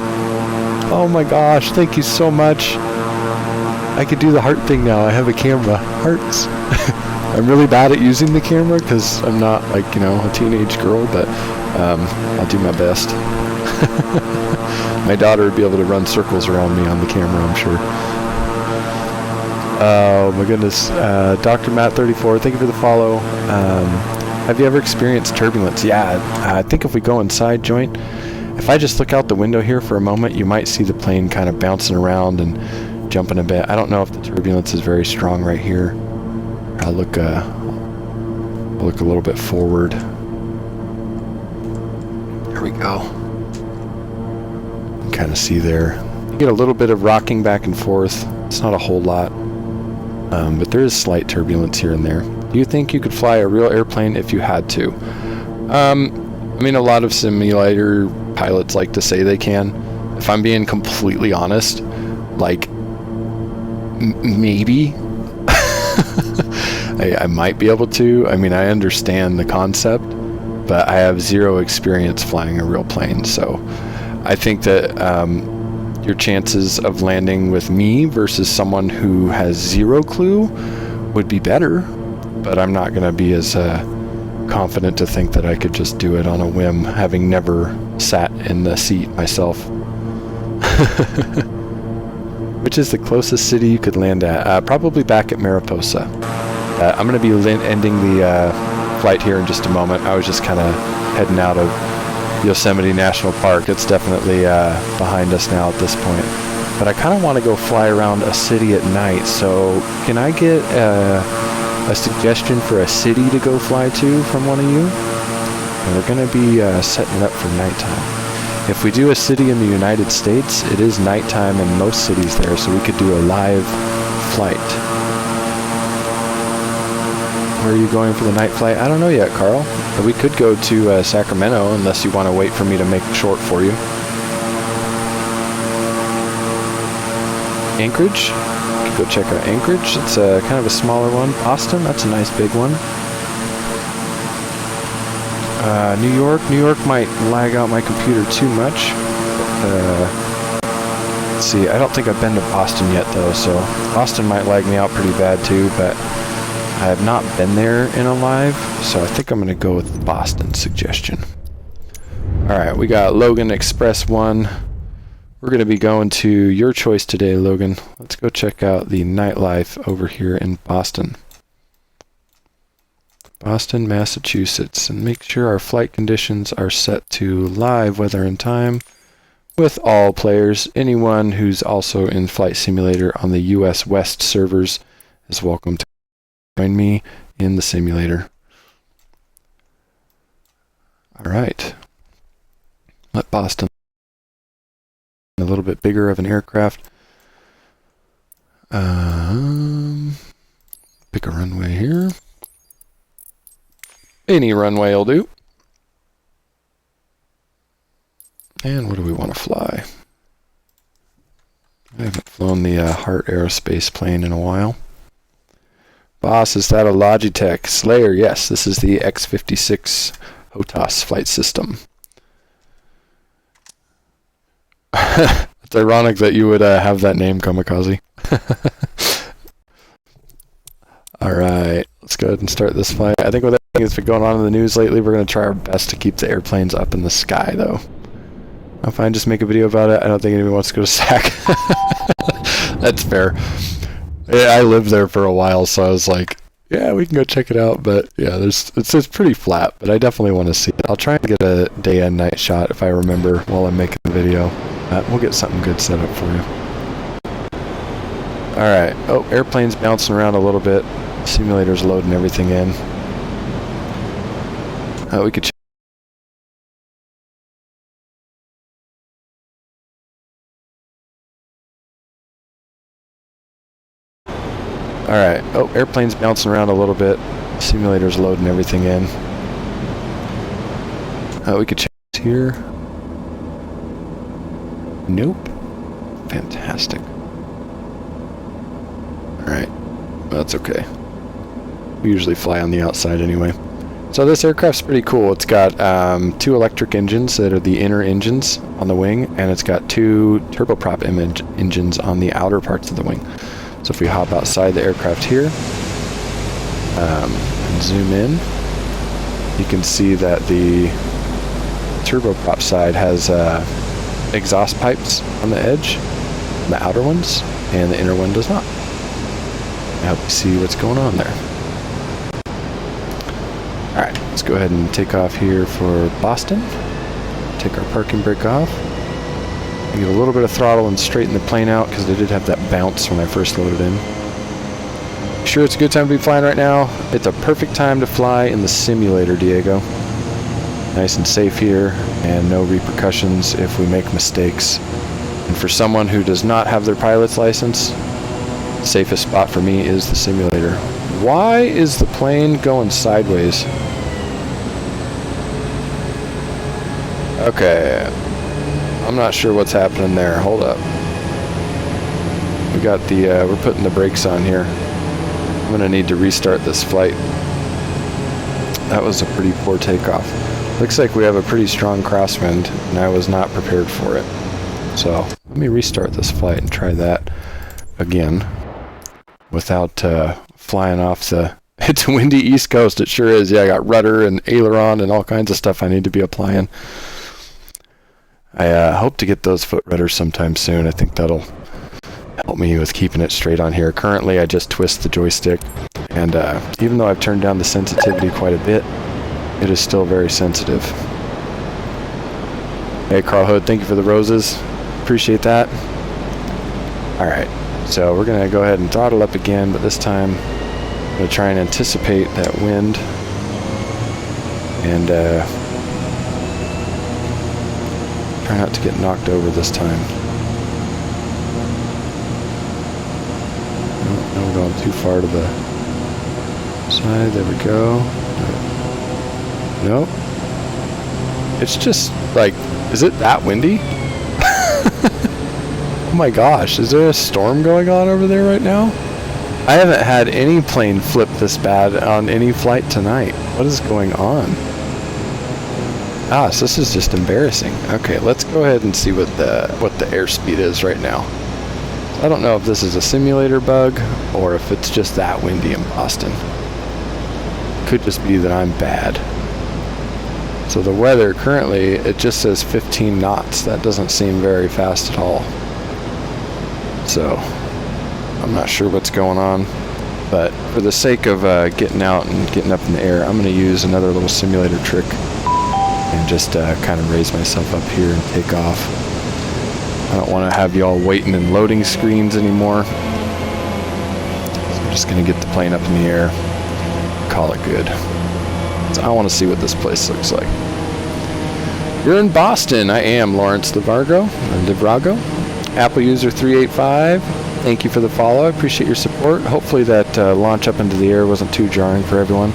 Oh my gosh, thank you so much. I could do the heart thing now. I have a camera. Hearts. I'm really bad at using the camera because I'm not like, a teenage girl, but I'll do my best. My daughter would be able to run circles around me on the camera, I'm sure. Oh my goodness. Dr. Matt 34, thank you for the follow. Have you ever experienced turbulence? Yeah, I think if we go inside, Joint, if I just look out the window here for a moment, you might see the plane kind of bouncing around and jumping a bit. I don't know if the turbulence is very strong right here. I'll look a little bit forward. There we go. You can kind of see there. You get a little bit of rocking back and forth. It's not a whole lot, but there is slight turbulence here and there. Do you think you could fly a real airplane if you had to? I mean, a lot of simulator pilots like to say they can. If I'm being completely honest, like, maybe. I might be able to. I mean, I understand the concept, but I have zero experience flying a real plane. So I think that your chances of landing with me versus someone who has zero clue would be better, but I'm not going to be as confident to think that I could just do it on a whim, having never sat in the seat myself. Which is the closest city you could land at? Probably back at Mariposa. I'm going to be ending the flight here in just a moment. I was just kind of heading out of Yosemite National Park. It's definitely behind us now at this point. But I kind of want to go fly around a city at night. So can I get a suggestion for a city to go fly to from one of you? And we're going to be setting it up for nighttime. If we do a city in the United States, it is nighttime in most cities there, so we could do a live flight. Where are you going for the night flight? I don't know yet, Carl. We could go to Sacramento, unless you want to wait for me to make it short for you. Anchorage? You could go check out Anchorage. It's kind of a smaller one. Austin, that's a nice big one. New York might lag out my computer too much. Let's see, I don't think I've been to Boston yet though, so Boston might lag me out pretty bad too, but I have not been there in a live, so I think I'm going to go with Boston's suggestion. Alright, we got Logan Express 1. We're going to be going to your choice today, Logan. Let's go check out the nightlife over here in Boston. Boston, Massachusetts, and make sure our flight conditions are set to live weather and time with all players. Anyone who's also in Flight Simulator on the US West servers is welcome to join me in the simulator. All right. Let Boston a little bit bigger of an aircraft. Pick a runway here. Any runway will do. And what do we want to fly? I haven't flown the Heart Aerospace plane in a while. Boss, is that a Logitech? Slayer, yes. This is the X56 HOTAS flight system. It's ironic that you would have that name, Kamikaze. Alright, let's go ahead and start this flight. I think with everything that's been going on in the news lately, we're going to try our best to keep the airplanes up in the sky, though. I'm fine, just make a video about it. I don't think anyone wants to go to SAC. That's fair. Yeah, I lived there for a while, so I was like, yeah, we can go check it out. But yeah, it's pretty flat, but I definitely want to see it. I'll try and get a day and night shot if I remember while I'm making the video. We'll get something good set up for you. Alright, oh, airplane's bouncing around a little bit. Simulator's loading everything in. We could check. Alright, oh, airplane's bouncing around a little bit. Simulator's loading everything in. We could check here. Nope. Fantastic. Alright, that's okay. We usually fly on the outside anyway. So this aircraft's pretty cool. It's got 2 electric engines that are the inner engines on the wing, and it's got 2 turboprop engines on the outer parts of the wing. So if we hop outside the aircraft here and zoom in, you can see that the turboprop side has exhaust pipes on the edge, the outer ones, and the inner one does not. I hope you see what's going on there. Alright, let's go ahead and take off here for Boston. Take our parking brake off. I get a little bit of throttle and straighten the plane out because I did have that bounce when I first loaded in. Sure, it's a good time to be flying right now. It's a perfect time to fly in the simulator, Diego. Nice and safe here, and no repercussions if we make mistakes. And for someone who does not have their pilot's license, the safest spot for me is the simulator. Why is the plane going sideways? Okay, I'm not sure what's happening there. Hold up. We got the, we're putting the brakes on here. I'm gonna need to restart this flight. That was a pretty poor takeoff. Looks like we have a pretty strong crosswind, and I was not prepared for it. So, let me restart this flight and try that again without flying off the... It's a windy East Coast, it sure is. Yeah, I got rudder and aileron and all kinds of stuff I need to be applying. I hope to get those foot rudders sometime soon. I think that'll help me with keeping it straight on here. Currently, I just twist the joystick, and even though I've turned down the sensitivity quite a bit, it is still very sensitive. Hey, Carl Hood, thank you for the roses. Appreciate that. Alright, so we're going to go ahead and throttle up again, but this time I'm going to try and anticipate that wind and try not to get knocked over this time. No, we're going too far to the side. There we go. Nope. It's just like, is it that windy? Oh my gosh, is there a storm going on over there right now? I haven't had any plane flip this bad on any flight tonight. What is going on? So this is just embarrassing. Okay, let's go ahead and see what the airspeed is right now. I don't know if this is a simulator bug or if it's just that windy in Boston. Could just be that I'm bad. So the weather currently, it just says 15 knots. That doesn't seem very fast at all. So I'm not sure what's going on, but for the sake of getting out and getting up in the air, I'm going to use another little simulator trick and just kind of raise myself up here and take off. I don't want to have y'all waiting in loading screens anymore. So I'm just going to get the plane up in the air, call it good. So I want to see what this place looks like. You're in Boston. I am Lawrence DeVrago. Apple user 385. Thank you for the follow. I appreciate your support. Hopefully that launch up into the air wasn't too jarring for everyone.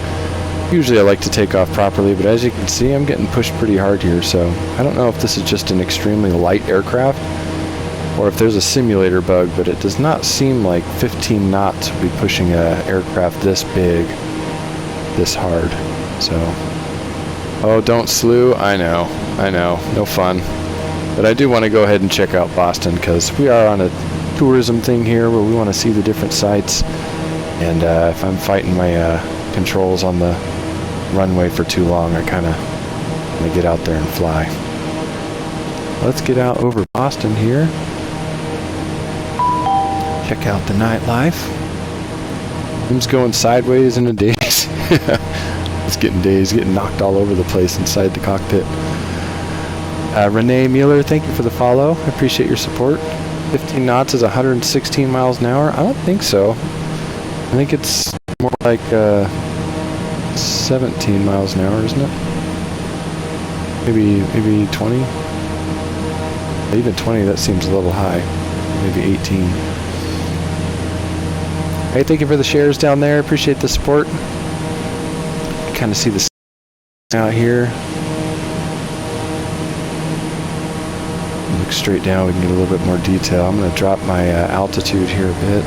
Usually I like to take off properly, but as you can see, I'm getting pushed pretty hard here, so I don't know if this is just an extremely light aircraft or if there's a simulator bug, but it does not seem like 15 knots would be pushing an aircraft this big, this hard. So, oh, don't slew. I know, no fun. But I do want to go ahead and check out Boston because we are on a tourism thing here where we want to see the different sites. And if I'm fighting my controls on the runway for too long. I kind of want to get out there and fly. Let's get out over Boston here. Check out the nightlife. Things going sideways in a daze. It's getting dazed, getting knocked all over the place inside the cockpit. Renee Mueller, thank you for the follow. I appreciate your support. 15 knots is 116 miles an hour. I don't think so. I think it's more like 17 miles an hour, isn't it? Maybe 20? Even 20, that seems a little high. Maybe 18. Hey, thank you for the shares down there. Appreciate the support. Kind of see the out here. Look straight down, we can get a little bit more detail. I'm going to drop my altitude here a bit.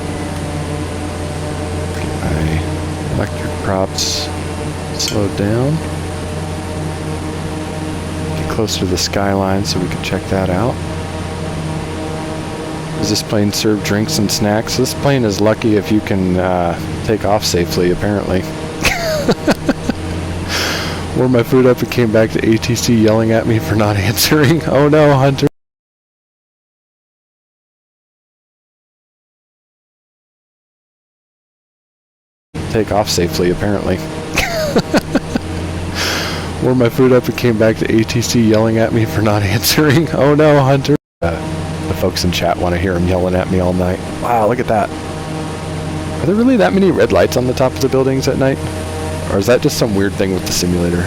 Get my electric props slowed down. Get closer to the skyline so we can check that out. Does this plane serve drinks and snacks? This plane is lucky if you can take off safely, apparently. Warmed my food up and came back to ATC yelling at me for not answering. Oh no, Hunter. Take off safely, apparently. Warmed my food up and came back to ATC yelling at me for not answering. Oh no, Hunter. The folks in chat want to hear him yelling at me all night. Wow, look at that. Are there really that many red lights on the top of the buildings at night? Or is that just some weird thing with the simulator?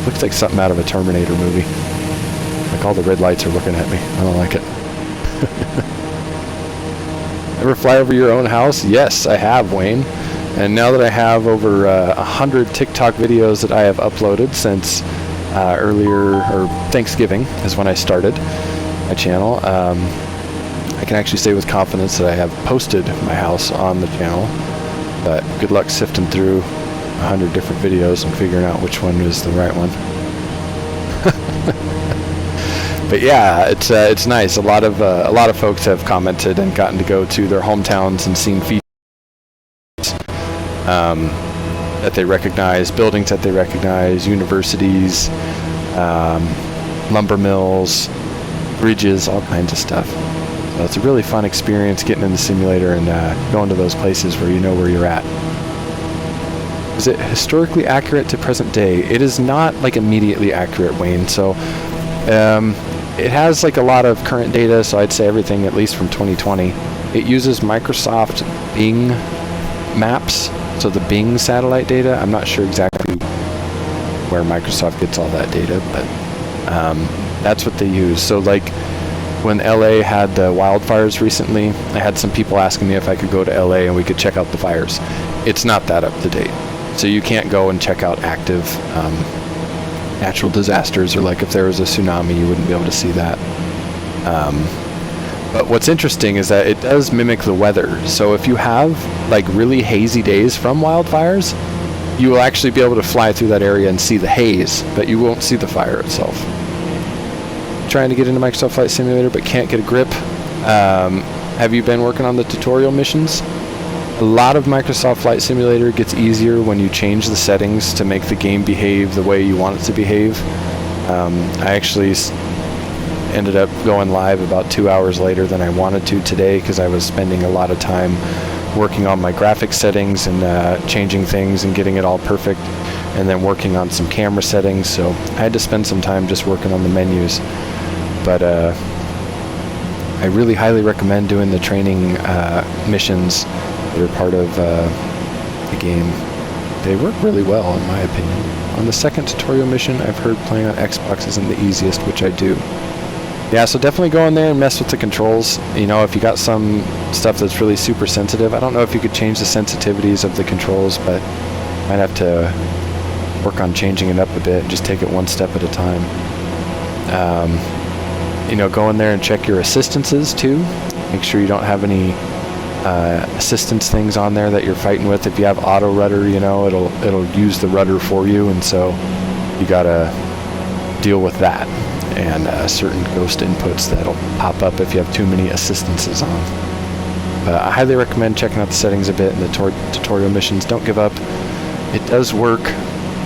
Looks like something out of a Terminator movie. Like all the red lights are looking at me. I don't like it. Ever fly over your own house? Yes, I have, Wayne. And now that I have over 100 TikTok videos that I have uploaded since earlier, or Thanksgiving is when I started my channel, I can actually say with confidence that I have posted my house on the channel. But good luck sifting through 100 different videos and figuring out which one is the right one. But yeah, it's nice. A lot of folks have commented and gotten to go to their hometowns and seen features that they recognize, buildings that they recognize, universities, lumber mills, bridges, all kinds of stuff. So it's a really fun experience getting in the simulator and going to those places where you know where you're at. Is it historically accurate to present day? It is not like immediately accurate, Wayne. So it has like a lot of current data. So I'd say everything at least from 2020. It uses Microsoft Bing maps. So the Bing satellite data. I'm not sure exactly where Microsoft gets all that data, but that's what they use. So like when LA had the wildfires recently, I had some people asking me if I could go to LA and we could check out the fires. It's not that up to date. So you can't go and check out active natural disasters, or like if there was a tsunami, you wouldn't be able to see that. But what's interesting is that it does mimic the weather. So if you have like really hazy days from wildfires, you will actually be able to fly through that area and see the haze, but you won't see the fire itself. Trying to get into Microsoft Flight Simulator but can't get a grip. Have you been working on the tutorial missions? A lot of Microsoft Flight Simulator gets easier when you change the settings to make the game behave the way you want it to behave. I actually ended up going live about 2 hours later than I wanted to today because I was spending a lot of time working on my graphics settings and changing things and getting it all perfect, and then working on some camera settings. So I had to spend some time just working on the menus. But I really highly recommend doing the training missions that are part of the game. They work really well, in my opinion. On the second tutorial mission, I've heard playing on Xbox isn't the easiest, which I do. Yeah, so definitely go in there and mess with the controls. You know, if you got some stuff that's really super sensitive, I don't know if you could change the sensitivities of the controls, but might have to work on changing it up a bit and just take it one step at a time. You know, go in there and check your assistances too. Make sure you don't have any assistance things on there that you're fighting with. If you have auto rudder, you know, it'll use the rudder for you, and so you gotta deal with that. And certain ghost inputs that'll pop up if you have too many assistances on. But I highly recommend checking out the settings a bit in the tutorial missions. Don't give up. it does work,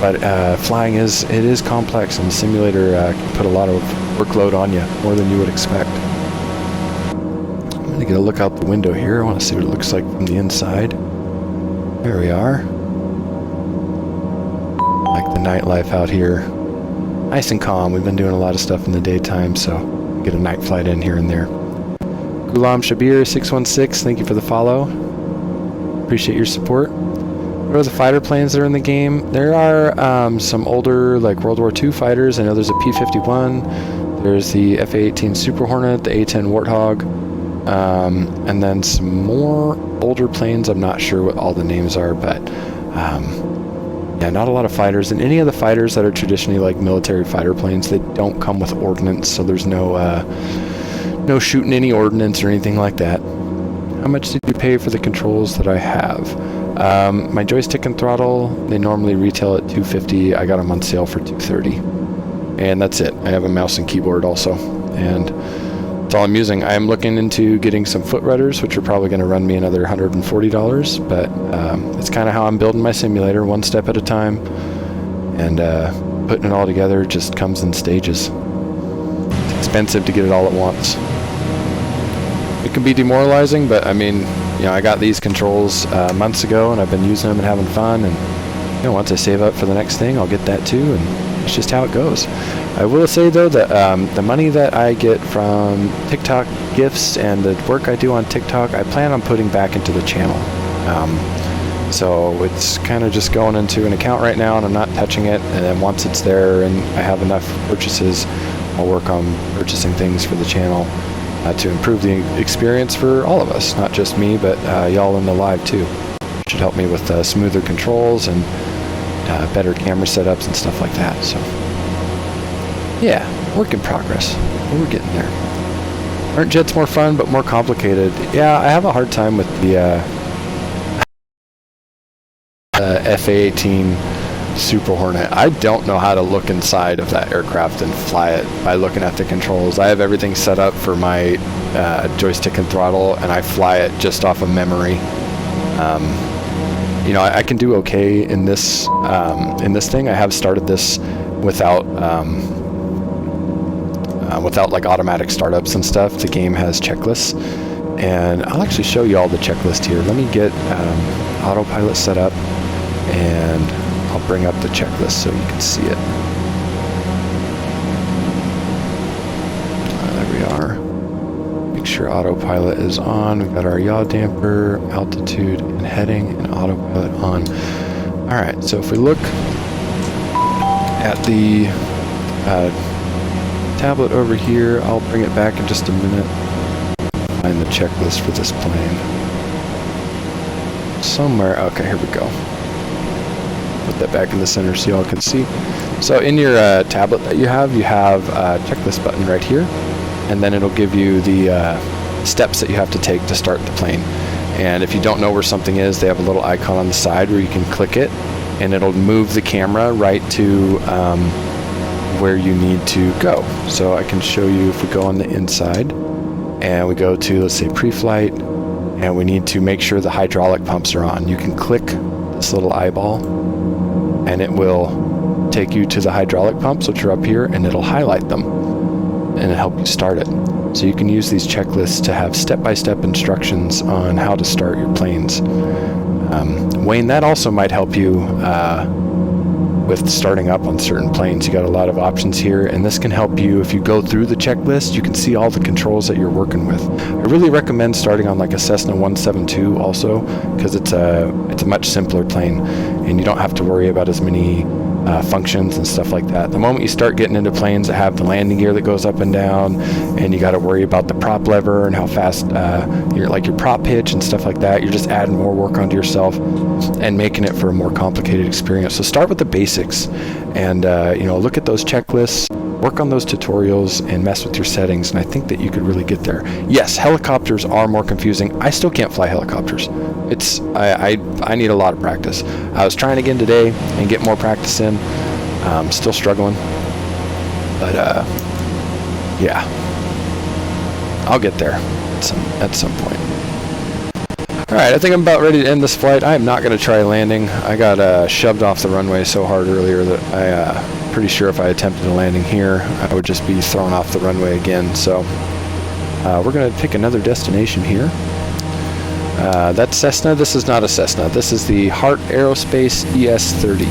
but flying is complex, and the simulator can put a lot of workload on you, more than you would expect. I'm going to get a look out the window here. I want to see what it looks like from the inside. There we are. Like the nightlife out here. Nice and calm. We've been doing a lot of stuff in the daytime, so get a night flight in here and there. Ghulam Shabir 616, thank you for the follow. Appreciate your support. What are the fighter planes that are in the game? There are some older, like World War II fighters. I know there's a P-51. There's the F-A-18 Super Hornet, the A-10 Warthog, and then some more older planes. I'm not sure what all the names are, but yeah, not a lot of fighters. And any of the fighters that are traditionally like military fighter planes, they don't come with ordnance, so there's no shooting any ordnance or anything like that. How much did you pay for the controls that I have? My joystick and throttle, they normally retail at $250. I got them on sale for $230. And that's it. I have a mouse and keyboard also. And that's all I'm using. I'm looking into getting some foot rudders, which are probably going to run me another $140. But it's kind of how I'm building my simulator, one step at a time. And putting it all together just comes in stages. It's expensive to get it all at once. It can be demoralizing, but I mean, you know, I got these controls months ago, and I've been using them and having fun. And you know, once I save up for the next thing, I'll get that too, and it's just how it goes. I will say though that the money that I get from TikTok gifts and the work I do on TikTok, I plan on putting back into the channel. So it's kind of just going into an account right now, and I'm not touching it. And then once it's there and I have enough purchases, I'll work on purchasing things for the channel. To improve the experience for all of us, not just me, but y'all in the live too. It should help me with smoother controls and better camera setups and stuff like that. So, yeah, work in progress. But we're getting there. Aren't jets more fun but more complicated? Yeah, I have a hard time with the FA-18 Super Hornet. I don't know how to look inside of that aircraft and fly it by looking at the controls. I have everything set up for my joystick and throttle, and I fly it just off of memory. You know, I can do okay in this thing. I have started this without like automatic startups and stuff. The game has checklists, and I'll actually show you all the checklist here. Let me get autopilot set up, and I'll bring up the checklist so you can see it. There we are. Make sure autopilot is on. We've got our yaw damper, altitude, and heading, and autopilot on. Alright, so if we look at the tablet over here, I'll bring it back in just a minute. Find the checklist for this plane. Somewhere, okay, here we go. Put that back in the center so y'all can see. So in your tablet that you have a checklist button right here, and then it'll give you the steps that you have to take to start the plane. And if you don't know where something is, they have a little icon on the side where you can click it, and it'll move the camera right to where you need to go. So I can show you if we go on the inside, and we go to, let's say, pre-flight, and we need to make sure the hydraulic pumps are on. You can click this little eyeball, and it will take you to the hydraulic pumps, which are up here, and it'll highlight them and it'll help you start it. So you can use these checklists to have step-by-step instructions on how to start your planes. Wayne, that also might help you with starting up on certain planes. You got a lot of options here, and this can help you. If you go through the checklist, you can see all the controls that you're working with. I really recommend starting on like a Cessna 172 also, because it's a much simpler plane, and you don't have to worry about as many functions and stuff like that. The moment you start getting into planes that have the landing gear that goes up and down, and you got to worry about the prop lever and how fast your prop pitch and stuff like that, you're just adding more work onto yourself and making it for a more complicated experience. So start with the basics, and look at those checklists, work on those tutorials, and mess with your settings, and I think that you could really get there. Yes, helicopters are more confusing. I still can't fly helicopters. I need a lot of practice. I was trying again today and get more practice in. Still struggling, but yeah, I'll get there at some point. Alright, I think I'm about ready to end this flight. I am not going to try landing. I got shoved off the runway so hard earlier that I'm pretty sure if I attempted a landing here, I would just be thrown off the runway again. So we're going to pick another destination here. That's Cessna. This is not a Cessna. This is the Heart Aerospace ES-30.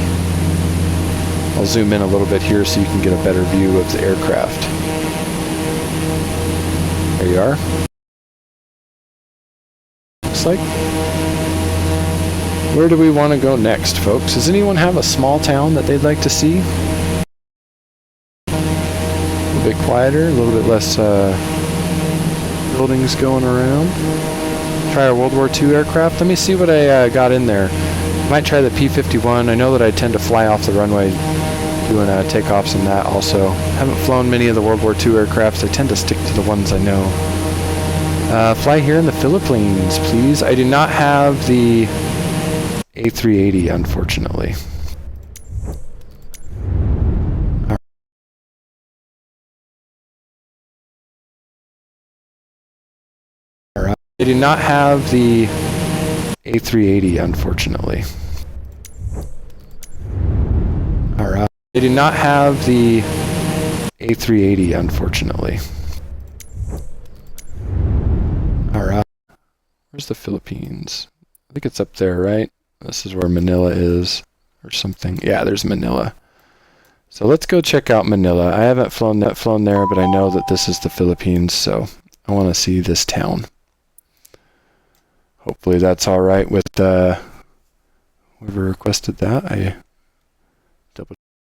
I'll zoom in a little bit here so you can get a better view of the aircraft. There you are. Looks like. Where do we want to go next, folks? Does anyone have a small town that they'd like to see? A little bit quieter, a little bit less buildings going around. Try a World War II aircraft. Let me see what I got in there. Might try the P-51. I know that I tend to fly off the runway doing takeoffs in that also. Haven't flown many of the World War II aircrafts. I tend to stick to the ones I know. Fly here in the Philippines, please. I do not have the A380, unfortunately. Alright. I do not have the A380, unfortunately. Alright. I do not have the A380, unfortunately. Alright. Where's the Philippines? I think it's up there, right? This is where Manila is, or something. Yeah, there's Manila. So let's go check out Manila. I haven't flown there, but I know that this is the Philippines, so I want to see this town. Hopefully that's all right with whoever requested that.